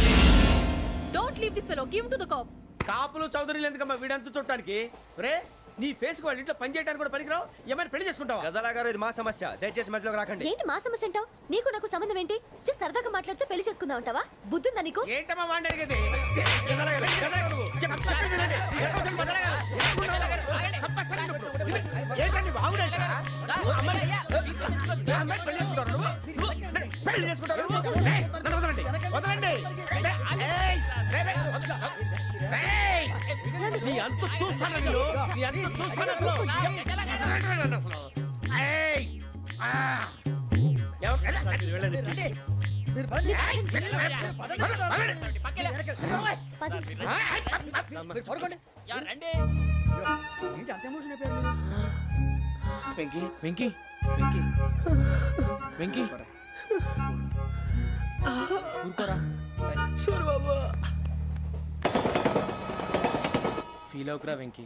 Don't leave this fellow, give to the cop. కాపులు చౌదరిలు ఎందుకమ్మా వీడంతా చుట్టానికి? రే నీ ఫేస్ కు వాళ్ళ ఇంట్లో పని చేయడానికి కూడా పనికిరావు. ఏమైనా పెళ్లి చేసుకుంటావా? గజాలా గారు ఇది మా సమస్య, దయచేసి మధ్యలోకి రాకండి. ఏంటి మా సమస్య అంటావు? నీకు నాకు సంబంధం ఏంటి? సరదాగా మాట్లాడితే పెళ్లి చేసుకుందాం అంటావా? బుద్ధుందా నీకు? ఏంటమ్మా వాడి అడిగేది? పెళ్లి చేసుకుంటారు. నీ అంత చూస్తాను, నీ అంత చూస్తాను. వెంకీ వెంకీ వెంకీ వెంకీ ఊరుకోరా. ఫీల్ అవుకురా వెంకీ,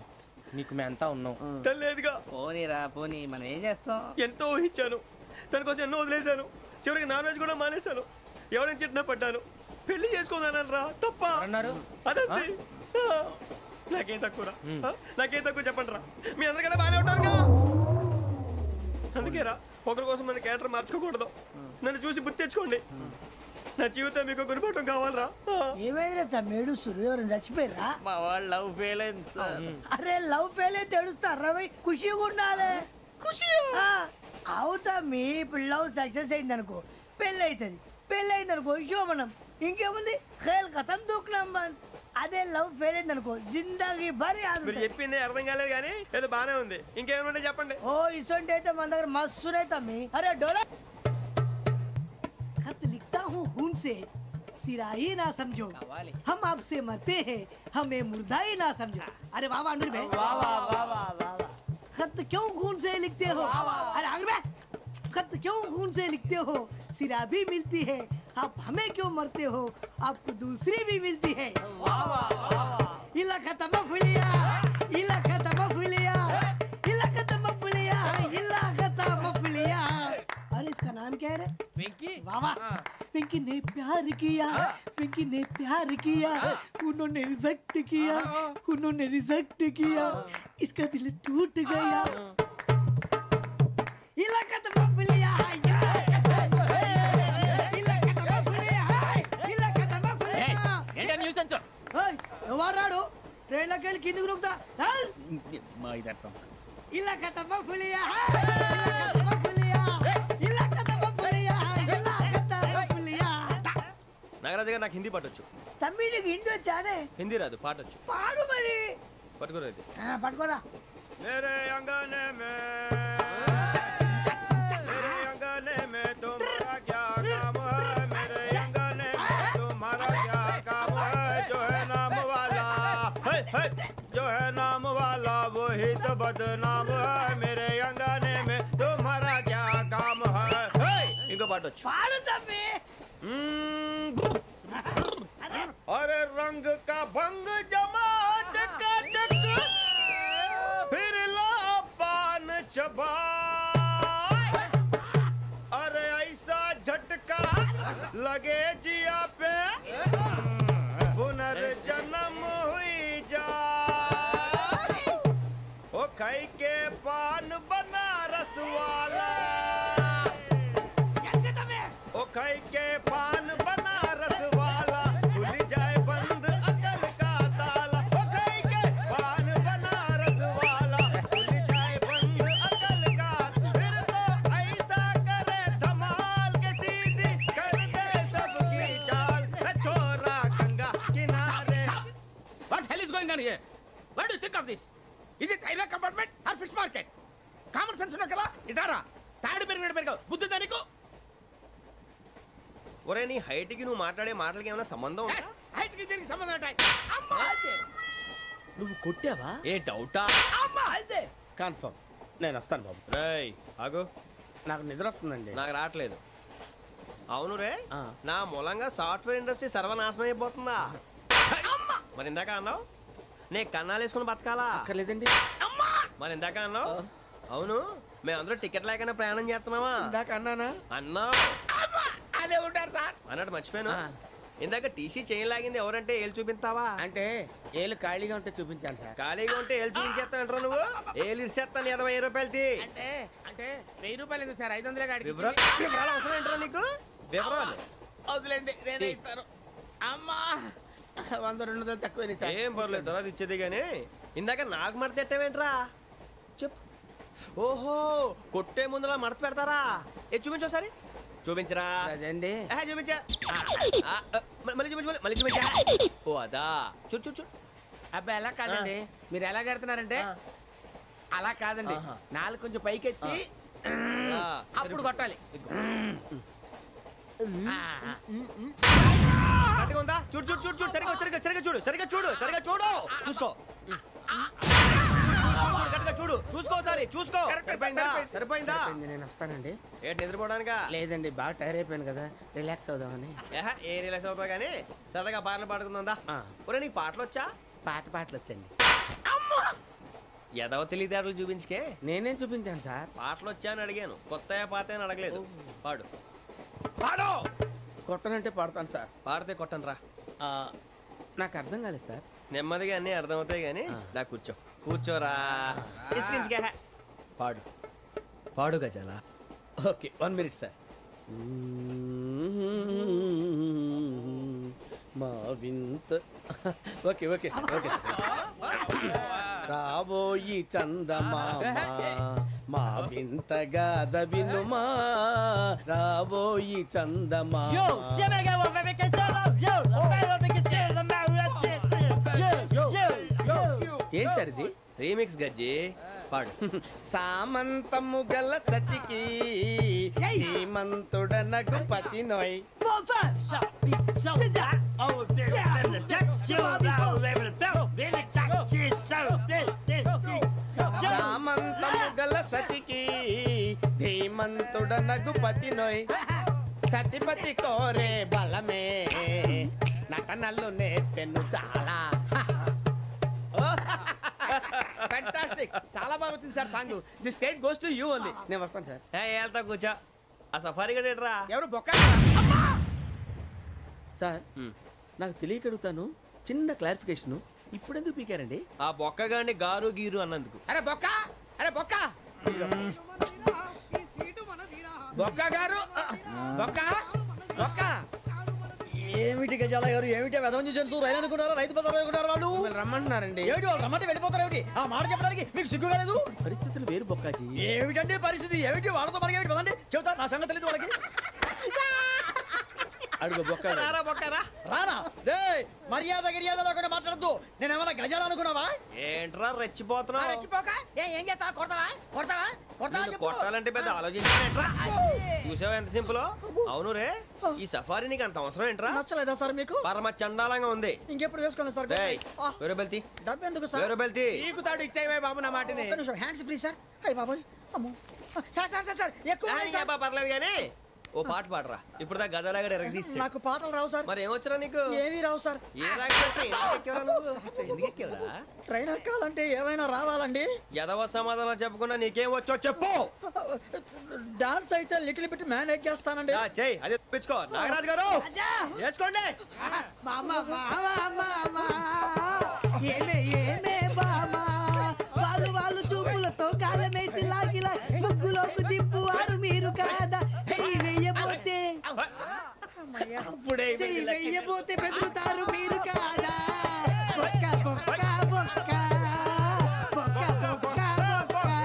నీకు మేమంతా ఉన్నాం. తెలియదుగా. పోనీరా పోనీ, మనం ఏం చేస్తాం? ఎంతో ఊహించాను, తన కోసం ఎన్నో వదిలేశాను. చివరికి నాన్ వెజ్ కూడా మానేశాను. ఎవరైనా తిట్టినా పడ్డాను. పెళ్లి చేసుకున్నాను రా, తప్ప అన్నారు. అదంతే. నాకేం తక్కువ రా, నాకేం తక్కువ చెప్పండి రా. మీ అందరికన్నా బాగానే ఉంటారుగా. అందుకే రా, ఒకరి కోసం మన క్యారెక్టర్ మార్చుకోకూడదు. నన్ను చూసి గుర్తు తెచ్చుకోండి. నా జీవితం మీకు గురిపటం కావాలరా. ఏమైందిరా తమ్మేడు? సూర్యవరం చచ్చిపోయిరా? మా వాళ్ళు లవ్ ఫెయిల్ అయింది సార్. అరే లవ్ ఫెయిల్ అయితే ఏడుస్తారా? ఖుషిగా ఉండాలి. ఖుషి అవుతా. మీ ఇప్పుడు లవ్ సక్సెస్ అయింది అనుకో, పెళ్ళి అవుతుంది. పెళ్ళి అయింది అనుకో శోభనం. ఇంకేముంది? ఖేల్ కథం దూకునాం. అదే లవ్ ఫెయిల్ అయింది అనుకో జిందగీ భరి మీరు చెప్పింది అర్థం కాలేదు కానీ ఏదో బానే ఉంది. ఇంకేమైనా చెప్పండి. ఓ ఇసొంటి అయితే మన దగ్గర మస్తునే తమ్మి. అరే డోలా खत लिखता हूँ खून से सिरा ही ना समझो हम आपसे मरते हैं हमें मुर्दा ही ना समझो. अरे वाह वाह भाई वाह वाह वाह वाह वाह. खत क्यों खून से लिखते हो? अरे आगे भाई खत क्यों खून से लिखते हो? सिरा भी मिलती है आप हमें क्यों मरते हो? आपको दूसरी भी मिलती है. वाह वाह वाह. इला खत्म फुलिया इला खत्म फुलिया इला खत्म फुलिया इला खत्म फुलिया. अरे इसका नाम क्या है रे? पिंकी. वाह वाह. पिंकी ने प्यार किया पिंकी ने प्यार किया उन्होंने रिजेक्ट किया उन्होंने रिजेक्ट किया इसका दिल टूट गया. इलाका तो बबलिया ఏంటా న్యూసెన్స్? ఎవరాడు ట్రైన్లోకి వెళ్ళి కిందికి నొక్కుతా. మా ఇదర్శం ఇలాకా तो बबलिया इलाका तो बबलिया इलाका तो बबलिया इलाका तो बबलिया. నాగరాజు గారు నాకు హిందీ పాటొచ్చు. తమ్మి నీకు హిందీ వచ్చానే? హిందీ రాదు, పాటొచ్చు. పాడు మరి. పట్టుకోరా ఇది. పట్టుకోరా. मेरे अंगने में तुम्हारा क्या काम है? मेरे अंगने में तुम्हारा क्या काम है? जो है नाम वाला जो है नाम वाला वही तो बदनाम है. मेरे अंगने में तुम्हारा क्या काम है? इनको पाटो पाड़ो तम्मी. अरे रंग का भंग जमा चकाचक फिर ला पान चबा. अरे ऐसा झटका लगे जिया पे पुनर्जन्म हुई जा. ओ खाई के पान बनारस वाला ओ खाई के पान बनारस वाला खुल जाए बंद अकल का ताला. ओ खाई के पान बनारस वाला खुल जाए बंद अकल का. फिर तो ऐसा करे धमाल के सीधी कर दे सबकी चाल. छोरा गंगा किनारे. What hell is going on here? What do you think of this? Is it railway compartment or fish market? Common sense ఉన్న కదా ఇటారా తాడు పెరిగావు బుద్ధి దానికి. ఒరే నీ హైట్ కి నువ్వు మాట్లాడే మాటలకి ఏమైనా సంబంధం ఉందా? హైట్ కి దీనికి సంబంధం ఉంటాయి. అమ్మా నువ్వు కొట్టావా? ఏ డౌటా? అమ్మా అయితే కన్ఫర్మ్ నేను వస్తాను బాబు. రేయ్ ఆగు. నాకు నిద్ర వస్తుందండి. నాకు రావట్లేదు. అవును రే నా మూలంగా సాఫ్ట్వేర్ ఇండస్ట్రీ సర్వనాశనం అయిపోతుందా? మరి ఇందాక అన్నావు నే కన్నాలు వేసుకుని బతకాలా? అక్కర్లేదండి. మరి ఇందాక అన్నావు అవును మేమందరూ టికెట్ లేకుండా ప్రయాణం చేస్తున్నావా? ఇందాక అన్నానా? అన్నావు. అదే ఉంటారు సార్ అన్నట్టు మర్చిపోయాను. ఇందాక టీసీ చేయి లాగింది ఎవరంటే ఏళ్ళు చూపిస్తావా? అంటే ఏళ్ళు ఖాళీగా ఉంటే చూపించాను సార్. ఖాళీగా ఉంటే ఏళ్ళు చూపించేస్తానంటారా నువ్వు? ఏళ్ళు ఇచ్చేస్తాను 20 రూపాయలది. అంటే అంటే 1000 రూపాయలు ఎందుకు సార్? 500 గాడికి వివరాలు అవసరం ఏంటరా నీకు? వివరాలు వదిలేండి నేనే ఇస్తాను. అమ్మా 100 200 తక్కువ సార్. ఏం పర్లేదు తర్వాత ఇచ్చేది కానీ ఇందాక నాకు మడత ఎట్టవేంట్రా చెప్పు. ఓహో కొట్టే ముందులా మడత పెడతారా? ఏ చూపించు ఒకసారి. చూపించరా? అదండి చూపించా. మళ్ళీ చూపించు మళ్ళీ చూపించా. ఓ అదా చూడు చూడు చూడు. అబ్బాయి ఎలా కాదండి మీరు ఎలా కడుతున్నారంటే అలా కాదండి. నాలుగు కొంచెం పైకెత్తి అప్పుడు కొట్టాలి. ఉందా చూడు చూడు చూడు చూడు సరిగా సరిగా సరిగా చూడు సరిగా చూడు సరిగా చూడు చూసుకో చూడు చూసుకో సారి చూసుకో. సరిపోయిందా? సరిపోయిందా? నేను వస్తానండి. ఏంటి నిద్రపోవడానికా? లేదండి బాగా టైర్ అయిపోయాను కదా రిలాక్స్ అవుదామని. ఏ రిలాక్స్ అవుతావు కానీ సరదాగా పాటలు పాడుకుందా? ఒరే నీకు పాటలు వచ్చా? పాత పాటలు వచ్చండి. ఎదవ తెలివితేటలు చూపించుకే. నేనేం చూపించాను సార్? పాటలు వచ్చా అని అడిగాను, కొత్త పాత అని అడగలేదు. పాడు పాడు. కొట్టనంటే పాడతాను సార్. పాడితే కొట్టను రా. నాకు అర్థం కాలేదు సార్. నెమ్మదిగా అన్నీ అర్థమవుతాయి కానీ దా కూర్చో. కూర్చోరా. ఇసుకించుకే. పాడు పాడు గజాల. Okay 1 minute sir. మా వింత okay okay sir okay sir. రాబోయి చందమామ మా వింతగా దవినుమా రాబోయి చందమామ. ఏంటి సార్ ఇది? రీమిక్స్ గజ్జి పాడు. సామంతము గల సతికి ధీమంతుడనగు పతి నోయ్. సామంతము గల సతికి ధీమంతుడనగు పతి నోయ్. సతిపతి కోరే బలమే నటనలు నేర్పెను చాలా. ఫ్యాంటాస్టిక్, చాలా బాగా వచ్చింది sir song. The state goes to you only. నేను వస్తాను సార్. వెళ్తా కూర్చో. ఆ సఫారీ గడేట్రా ఎవరు బొక్క సార్ నాకు తెలియక అడుగుతాను, చిన్న క్లారిఫికేషన్. ఇప్పుడు ఎందుకు పీకారండి? ఆ బొక్కగాండి గారు గీరు అన్నందుకు. అరే బొక్క, అరే బొక్క, బొక్క గారు, బొక్క బొక్క. ఏమిటి గజాల గారు, ఏమిటి వెదవం చూసారు? రైలు అనుకున్నారా, రైతు బజార్ అనుకున్నారు వాళ్ళు? రమ్మంటున్నారండి. ఏమిటి వాళ్ళు రమ్మంటే వెళ్ళిపోతారు? ఏమిటి ఆ మాట చెప్పడానికి మీకు సిగ్గు కాలేదు? పరిస్థితులు వేరు బొక్కాజీ. ఏమిటండి పరిస్థితి? ఏమిటి వాళ్ళతో మనకి ఏమిటి? పదండి చెబుతా, నా సంగతి తెలియదు వాళ్ళకి. అడుగు బొక్క. రారా బొక్కరా. రానా రే, మర్యాద గిర్యాద లేకుండా మాట్లాడద్దు. నేనేమన్నా గజాలు అనుకున్నావా? ఏంట్రా రెచ్చిపోతున్నావు? రెచ్చిపోక ఏం చేస్తావా? కొడతావా కొడతావా కొడతావా? కొట్టాలంటే పెద్ద ఆలోచించానేట్రా. చూసావా ఎంత సింపుల్? అవును రే, ఈ సఫారీ నీకు అంత అవసరం ఏంట్రా? నచ్చలేదా సార్ మీకు? పరమ చండాలంగా ఉంది. ఇంకెప్పుడు వేసుకోండి సార్. వేరే బెల్తి, డబ్బు ఎందుకు సార్? వేరే బెల్తి. నీకు తాడు ఇచ్చేవే బాబు నా మాటని. Hands free sir. అయ్యి బాబోయ్, అమ్మో సార్ సార్ సార్ సార్ ఎక్కువ ఉన్నాయి సార్. పర్లేదు కానీ ఓ పాట పాడరా. ఇప్పుడు దా గదలాగడ ఎరగ తీసి. నాకు పాటలు రావు సార్. మరి ఏమొచ్చరా నీకు? ఏమీ రావు సార్. ఏ రాకెవరా? ట్రైన్ ఎక్కాలంటే ఏమైనా రావాలండి. ఎదవ సమాధానం చెప్పకుండా నీకేం వచ్చో చెప్పు. డాన్స్ అయితే లిటిల్ బిట్ మేనేజ్ చేస్తానండి. చెయ్యి, అదే తెప్పించుకో. నాగరాజు గారు వేసుకోండి. ఏమే ఏమే బామా, వాళ్ళు వాళ్ళు చూపులతో కాలమేసి లాగిలా ముగ్గులోకి దిప్పువారు మీరు కాదా? చెయ్యి వెయ్యబోతే చెయ్యి వెయ్యబోతే బెదురుతారు మీరు కాదా? బొక్క బొక్క బొక్క బొక్క బొక్క బొక్క.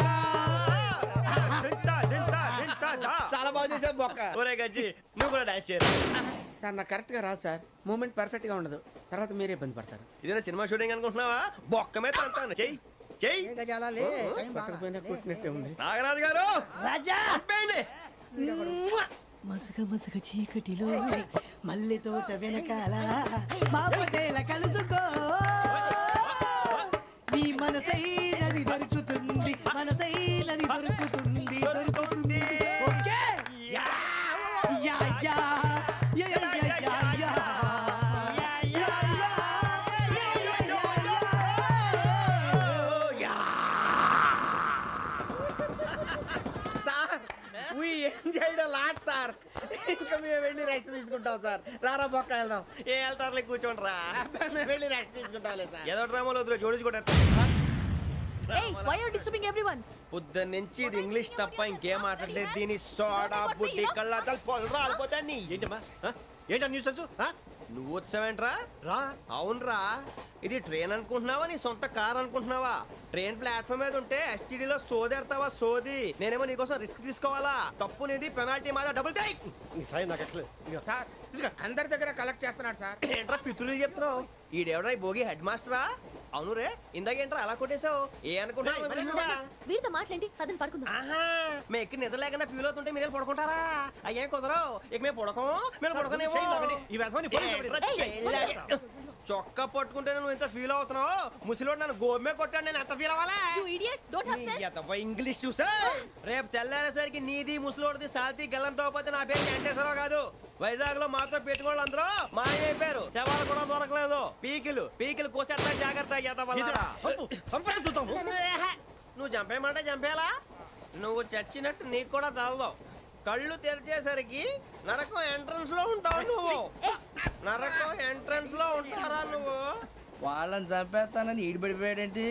చాలా బాగా చేసావు బొక్క. ఒరే గజ్జి, నువ్వు కూడా డాన్స్ చేయరు సార్. నాకు కరెక్ట్ గా రాదు సార్. మూమెంట్ పర్ఫెక్ట్ గా ఉండదు, తర్వాత మీరే ఇబ్బంది పడతారు. ఇదేనా సినిమా షూటింగ్ అనుకుంటున్నావా? బొక్క మీద అంటాను. చెయ్యి చెయ్యి. కొట్టినట్టే ఉంది. నాగరాజు గారు రాజా మసగ మసగ చీకటిలో మల్లె తోట వెనకాల మా పటేల కలుసుకో. నీ మనసైనది దొరుకుతుంది, మనసైనది దొరుకుతుంది, దొరుకుతుంది. Okay yeah yeah yeah yeah yeah yeah. Sir ఇంకా మేము వెళ్ళి రెస్ట్ తీసుకుంటాం సార్. రారా బొక్క వెళ్దాం. ఏ వెళ్తారులే, కూర్చోండి రా. మేము వెళ్ళి రెస్ట్ తీసుకుంటాంలే సార్. ఏదో డ్రామాలో వద్దు, జోడించుకుంటా. పొద్దున్న నుంచి ఇది ఇంగ్లీష్ తప్ప ఇంకేం మాట్లాడలేదు. దీని సోడా బుడ్డి కళ్ళాతలు పొలరా అలిపోతా. నీ ఏంటమ్మా ఏంటా న్యూస్ వచ్చు? నువ్వు వచ్చావేంట్రా? రా. అవునరా, ఇది ట్రైన్ అనుకుంటున్నావా, నీ సొంత కార్ అనుకుంటున్నావా? ట్రైన్ ప్లాట్ఫామ్ మీద ఉంటే ఎస్టీడీలో సోదేడతావా? సోది. నేనేమో నీకోసం రిస్క్ తీసుకోవాలా? తప్పు నీది, పెనాల్టీ మాదా, డబుల్ టై. సార్ అందరి దగ్గర కలెక్ట్ చేస్తున్నాడు సార్. ఏంట్రా పితులు చెప్తున్నావు? ఈడెవడ్రా ఈ భోగి హెడ్ మాస్టరా? అవును రే, ఇందాకేంట్రా అలా కొట్టేశావు? ఏ అనుకుంటున్నావు? వీరితో మాట్లాడి అతను పడుకుందాం. మేము ఎక్కడ నిద్ర లేకుండా ఫీల్ అవుతుంటే మీరు పడుకుంటారా? అయ్యేం కుదరవు. ఇక మేము పడకం, మేము పడకనేమో. చొక్కా పట్టుకుంటే నువ్వు ఎంత ఫీల్ అవుతున్నావు? ముసలివాడు నన్ను గోమే కొట్టాడు, నేను ఎంత ఫీల్ అవ్వాలా? ఇంగ్లీష్ చూసా. రేపు తెల్లారేసరికి నీది ముసలివాడిది సాల్తీ గల్లంతో పోతే నా పేరు వెంకటేశ్వరరావు కాదు. వైజాగ్ లో మాతో పెట్టుకోళ్ళు అందరూ మాయమైపోయారు. శవాలు కూడా దొరకలేదు. పీకిలు కోసేస్తా, జాగ్రత్త. నువ్వు చంపేయమంటే చంపేలా? నువ్వు చచ్చినట్టు నీకు కూడా తగదు. కళ్ళు తెరిచేసరికి నరకం ఎంట్రన్స్ లో ఉంటావు నువ్వు. నరకం ఎంట్రన్స్ లో ఉంటారా నువ్వు? వాళ్ళని చంపేస్తానని ఈడిపడిపోయాడేంటి?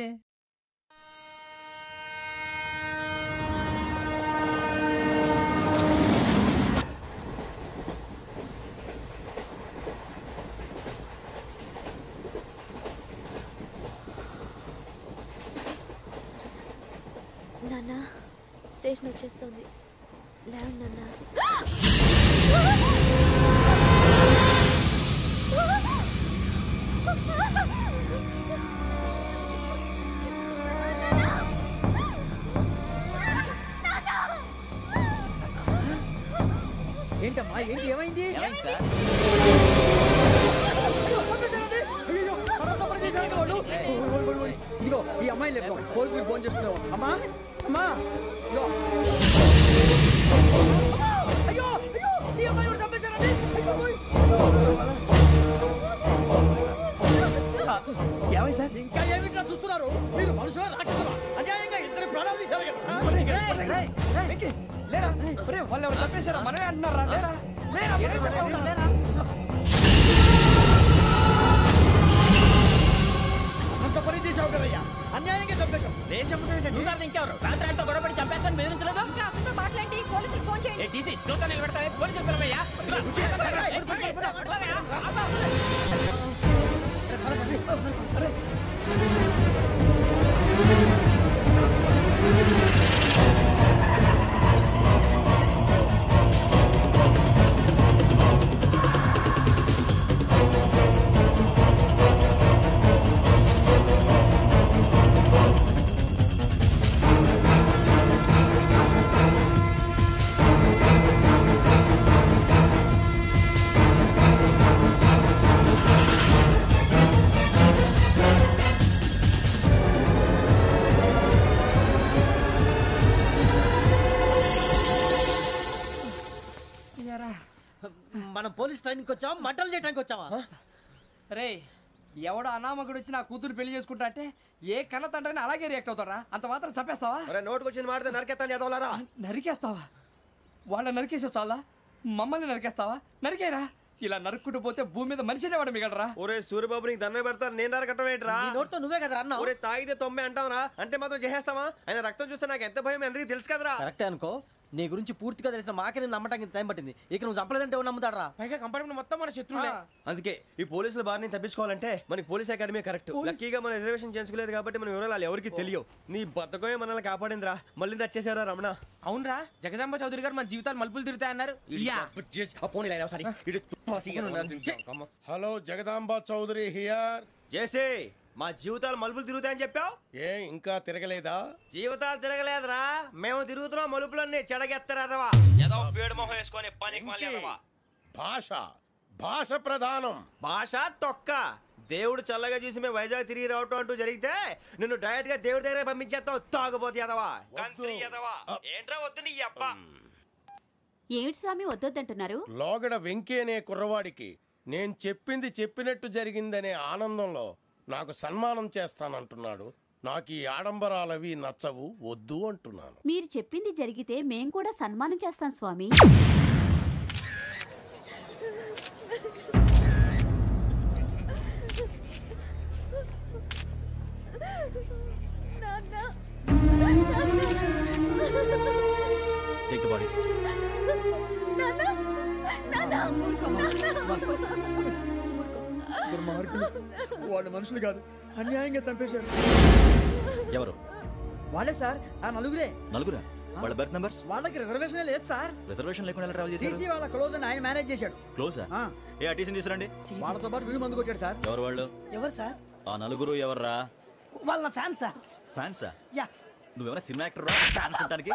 నాన్న, స్టేషన్ వచ్చేస్తుంది. లేవు నాన్న. ఏంటి ఏమైంది ఇదిగో ఈ అమ్మాయి లేదు పోలీసులకు ఫోన్ చేస్తున్నావు అమ్మా అమ్మా ఇదిగో అయ్యో అయ్యో ఈ అమ్మాయి కూడా చంపేశారండి ఏమై సార్ ఇంకా ఏమిట్లా చూస్తున్నారు మీరు మనుషుల రాక్షసులా అన్యాయంగా ఇద్దరు ప్రాణాలు తీశారు కదా లేరా వాళ్ళు ఎవరు చంపేశారా మనమే అంటున్నారా లేరా లేరా అంత పని చేసావు కదయ్యా అన్యాయంగా చంపేశావు నేను చెప్పడం నువ్వు ఇంకెవరు రాత్రి గొడవపడి చంపేస్తాను బెదిరించలేదు ఇంకా మాట్లాడి పోలీసులకు ఫోన్ చేయండి డీసీ చూస్తా నిలబెడతానే పోలీసులు పిలవయ్యా మనం పోలీస్ ట్రైనింగ్కి వచ్చావా మంటలు చేయడానికి వచ్చావా రే ఎవడో అనామకుడు వచ్చి నా కూతురు పెళ్లి చేసుకుంటా అంటే ఏ కన్న తండ్రిని అలాగే రియాక్ట్ అవుతారా అంత మాత్రం చంపేస్తావా నోటుకు వచ్చింది మాడితే నరికేస్తాను చదవాలరా నరికేస్తావా వాళ్ళ నరికేసావు చాలా మమ్మల్ని నరికేస్తావా నరికేరా ఇలా నరుక్కుంటూ పోతే భూమి మీద మనిషినే వాడు మిగలరా ఒరే సూర్యబాబు నీకు దండ పెడతారు నేను నరకటం ఏంట్రా నోటితో నువ్వే కదా అన్నావు ఒరే తాగితే తొమ్మే అంటావరా అంటే మాత్రం చేసేస్తావా ఆయన రక్తం చూస్తే నాకు ఎంత భయం అందరికీ తెలుసు కదరా కరెక్టే అనుకో నీ గురించి పూర్తిగా తెలిసిన మాకే నేను నమ్మటానికి టైం పట్టింది ఇక నువ్వు చంపలేదంటే ఎవరు నమ్ముతాడరా పైగా కంపార్ట్మెంట్ మొత్తం మన శత్రువులే అందుకే ఈ పోలీసుల బారిని తప్పించుకోవాలంటే మనకి పోలీస్ అకాడమీ కరెక్ట్ లక్కీగా మన రిజర్వేషన్ చేసుకోలేదు కాబట్టి మన వివరాలు ఎవరికి తెలియవు నీ బతకమే మనల్ని కాపాడిందిరా మళ్ళీ నచ్చేసారా రమణ అవునరా జగదాంబ చౌదరి గారు మన జీవితాలు మలుపులు తిరుగుతాయన్నారు హలో జగదాంబ చౌదరి హియర్ చేసే మా జీవితాలు మలుపులు తిరుగుతాయని చెప్పావు ఏ ఇంకా తిరగలేదా జీవితాలు తిరగలేదురా మేము తిరుగుతున్నాం మలుపులన్నీ చెడగెత్తరాదవా ఏదో పేడు మొహం వేసుకొని పనికి భాష భాష ప్రధానం భాష తొక్క దేవుడు చల్లగా చూసి మేము వైజాగ్ తిరిగి రావటం అంటూ జరిగితే నిన్ను డైరెక్ట్ గా దేవుడి దగ్గర పంపించేస్తావు తాగబోతు ఎదవా కంత్రి ఎదవా ఏంట్రా వద్దు నీ అబ్బా ఏమిటి స్వామి వద్దొద్దంటున్నారు లోగడ వెంకీ అనే కుర్రవాడికి నేను చెప్పింది చెప్పినట్టు జరిగిందనే ఆనందంలో నాకు సన్మానం చేస్తానంటున్నాడు నాకు ఈ ఆడంబరాలవి నచ్చవు వద్దు అంటున్నాను మీరు చెప్పింది జరిగితే మేం కూడా సన్మానం చేస్తాం స్వామి Take the bodies. వాళ్ళు మనుషులు కాదు అన్యాయంగా చంపేశారు ఎవరు వాళ్ళే సార్ ఆ నలుగురే నలుగురా వాళ్ళ బర్త్ నంబర్స్ వాళ్ళకి రిజర్వేషన్ లేదు సార్ రిజర్వేషన్ లేకుండా ఎలా ట్రావెల్ చేశారు టీసీ వాళ్ళ క్లోజ్ అని ఆయన మేనేజ్ చేశాడు క్లోజా ఏ ఆ టీసీని తీసురండి వాళ్ళతో పాటు వీడు మందు కొట్టాడు సార్ ఎవరు వాళ్ళు ఎవరు సార్ ఆ నలుగురు ఎవర్రా వాళ్ళ ఫ్యాన్స్ సార్ ఫ్యాన్సా యా నువ్వేమైనా సినిమా యాక్టర్ ఫ్యాన్స్ అంటానికి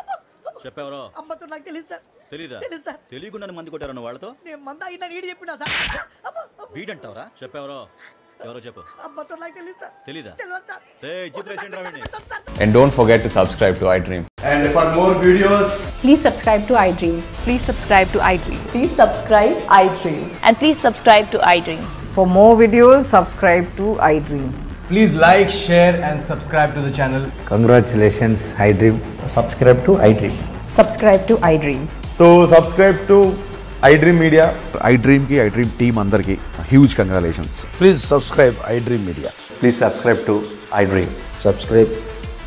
చెప్పేవరో అమ్మతో నాకు తెలియదు సార్ తెలీదా తెలుసు సార్ తెలియకుండా మంది కొట్టారన్న వాళ్ళతో నేను మంద అయినా నీడి చెప్పినా సార్ వీడంటావరా చెప్పేవరో ఎవరో చెప్పు అమ్మతో నాకు తెలియదు సార్ తెలీదా తెలియదు sir And don't forget to subscribe to iDream. And for more videos, please subscribe to iDream. Please subscribe to iDream. Please subscribe iDream. And please subscribe to iDream. For more videos, subscribe to iDream. please like, share and subscribe to the channel. Congratulations, iDream. Subscribe to iDream. Subscribe to iDream. So subscribe to iDream Media. iDream ki iDream team andarki huge congratulations. Please subscribe iDream Media. Please subscribe to iDream. Subscribe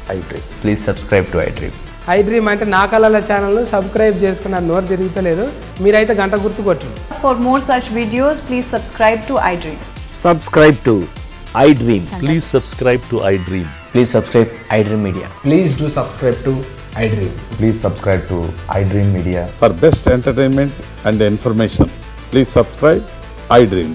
iDream. Please subscribe to iDream. iDream అంటే నా కళల channel subscribe చేసుకున్న నోరు తిరుగుతలేదు మీరైతే గంట గుర్తు కొట్టండి. For more such videos, please subscribe to iDream. Subscribe to iDream. Please subscribe to iDream. Please subscribe iDream Media. Please do subscribe to iDream. Please subscribe to iDream Media. For best entertainment and information, please subscribe iDream.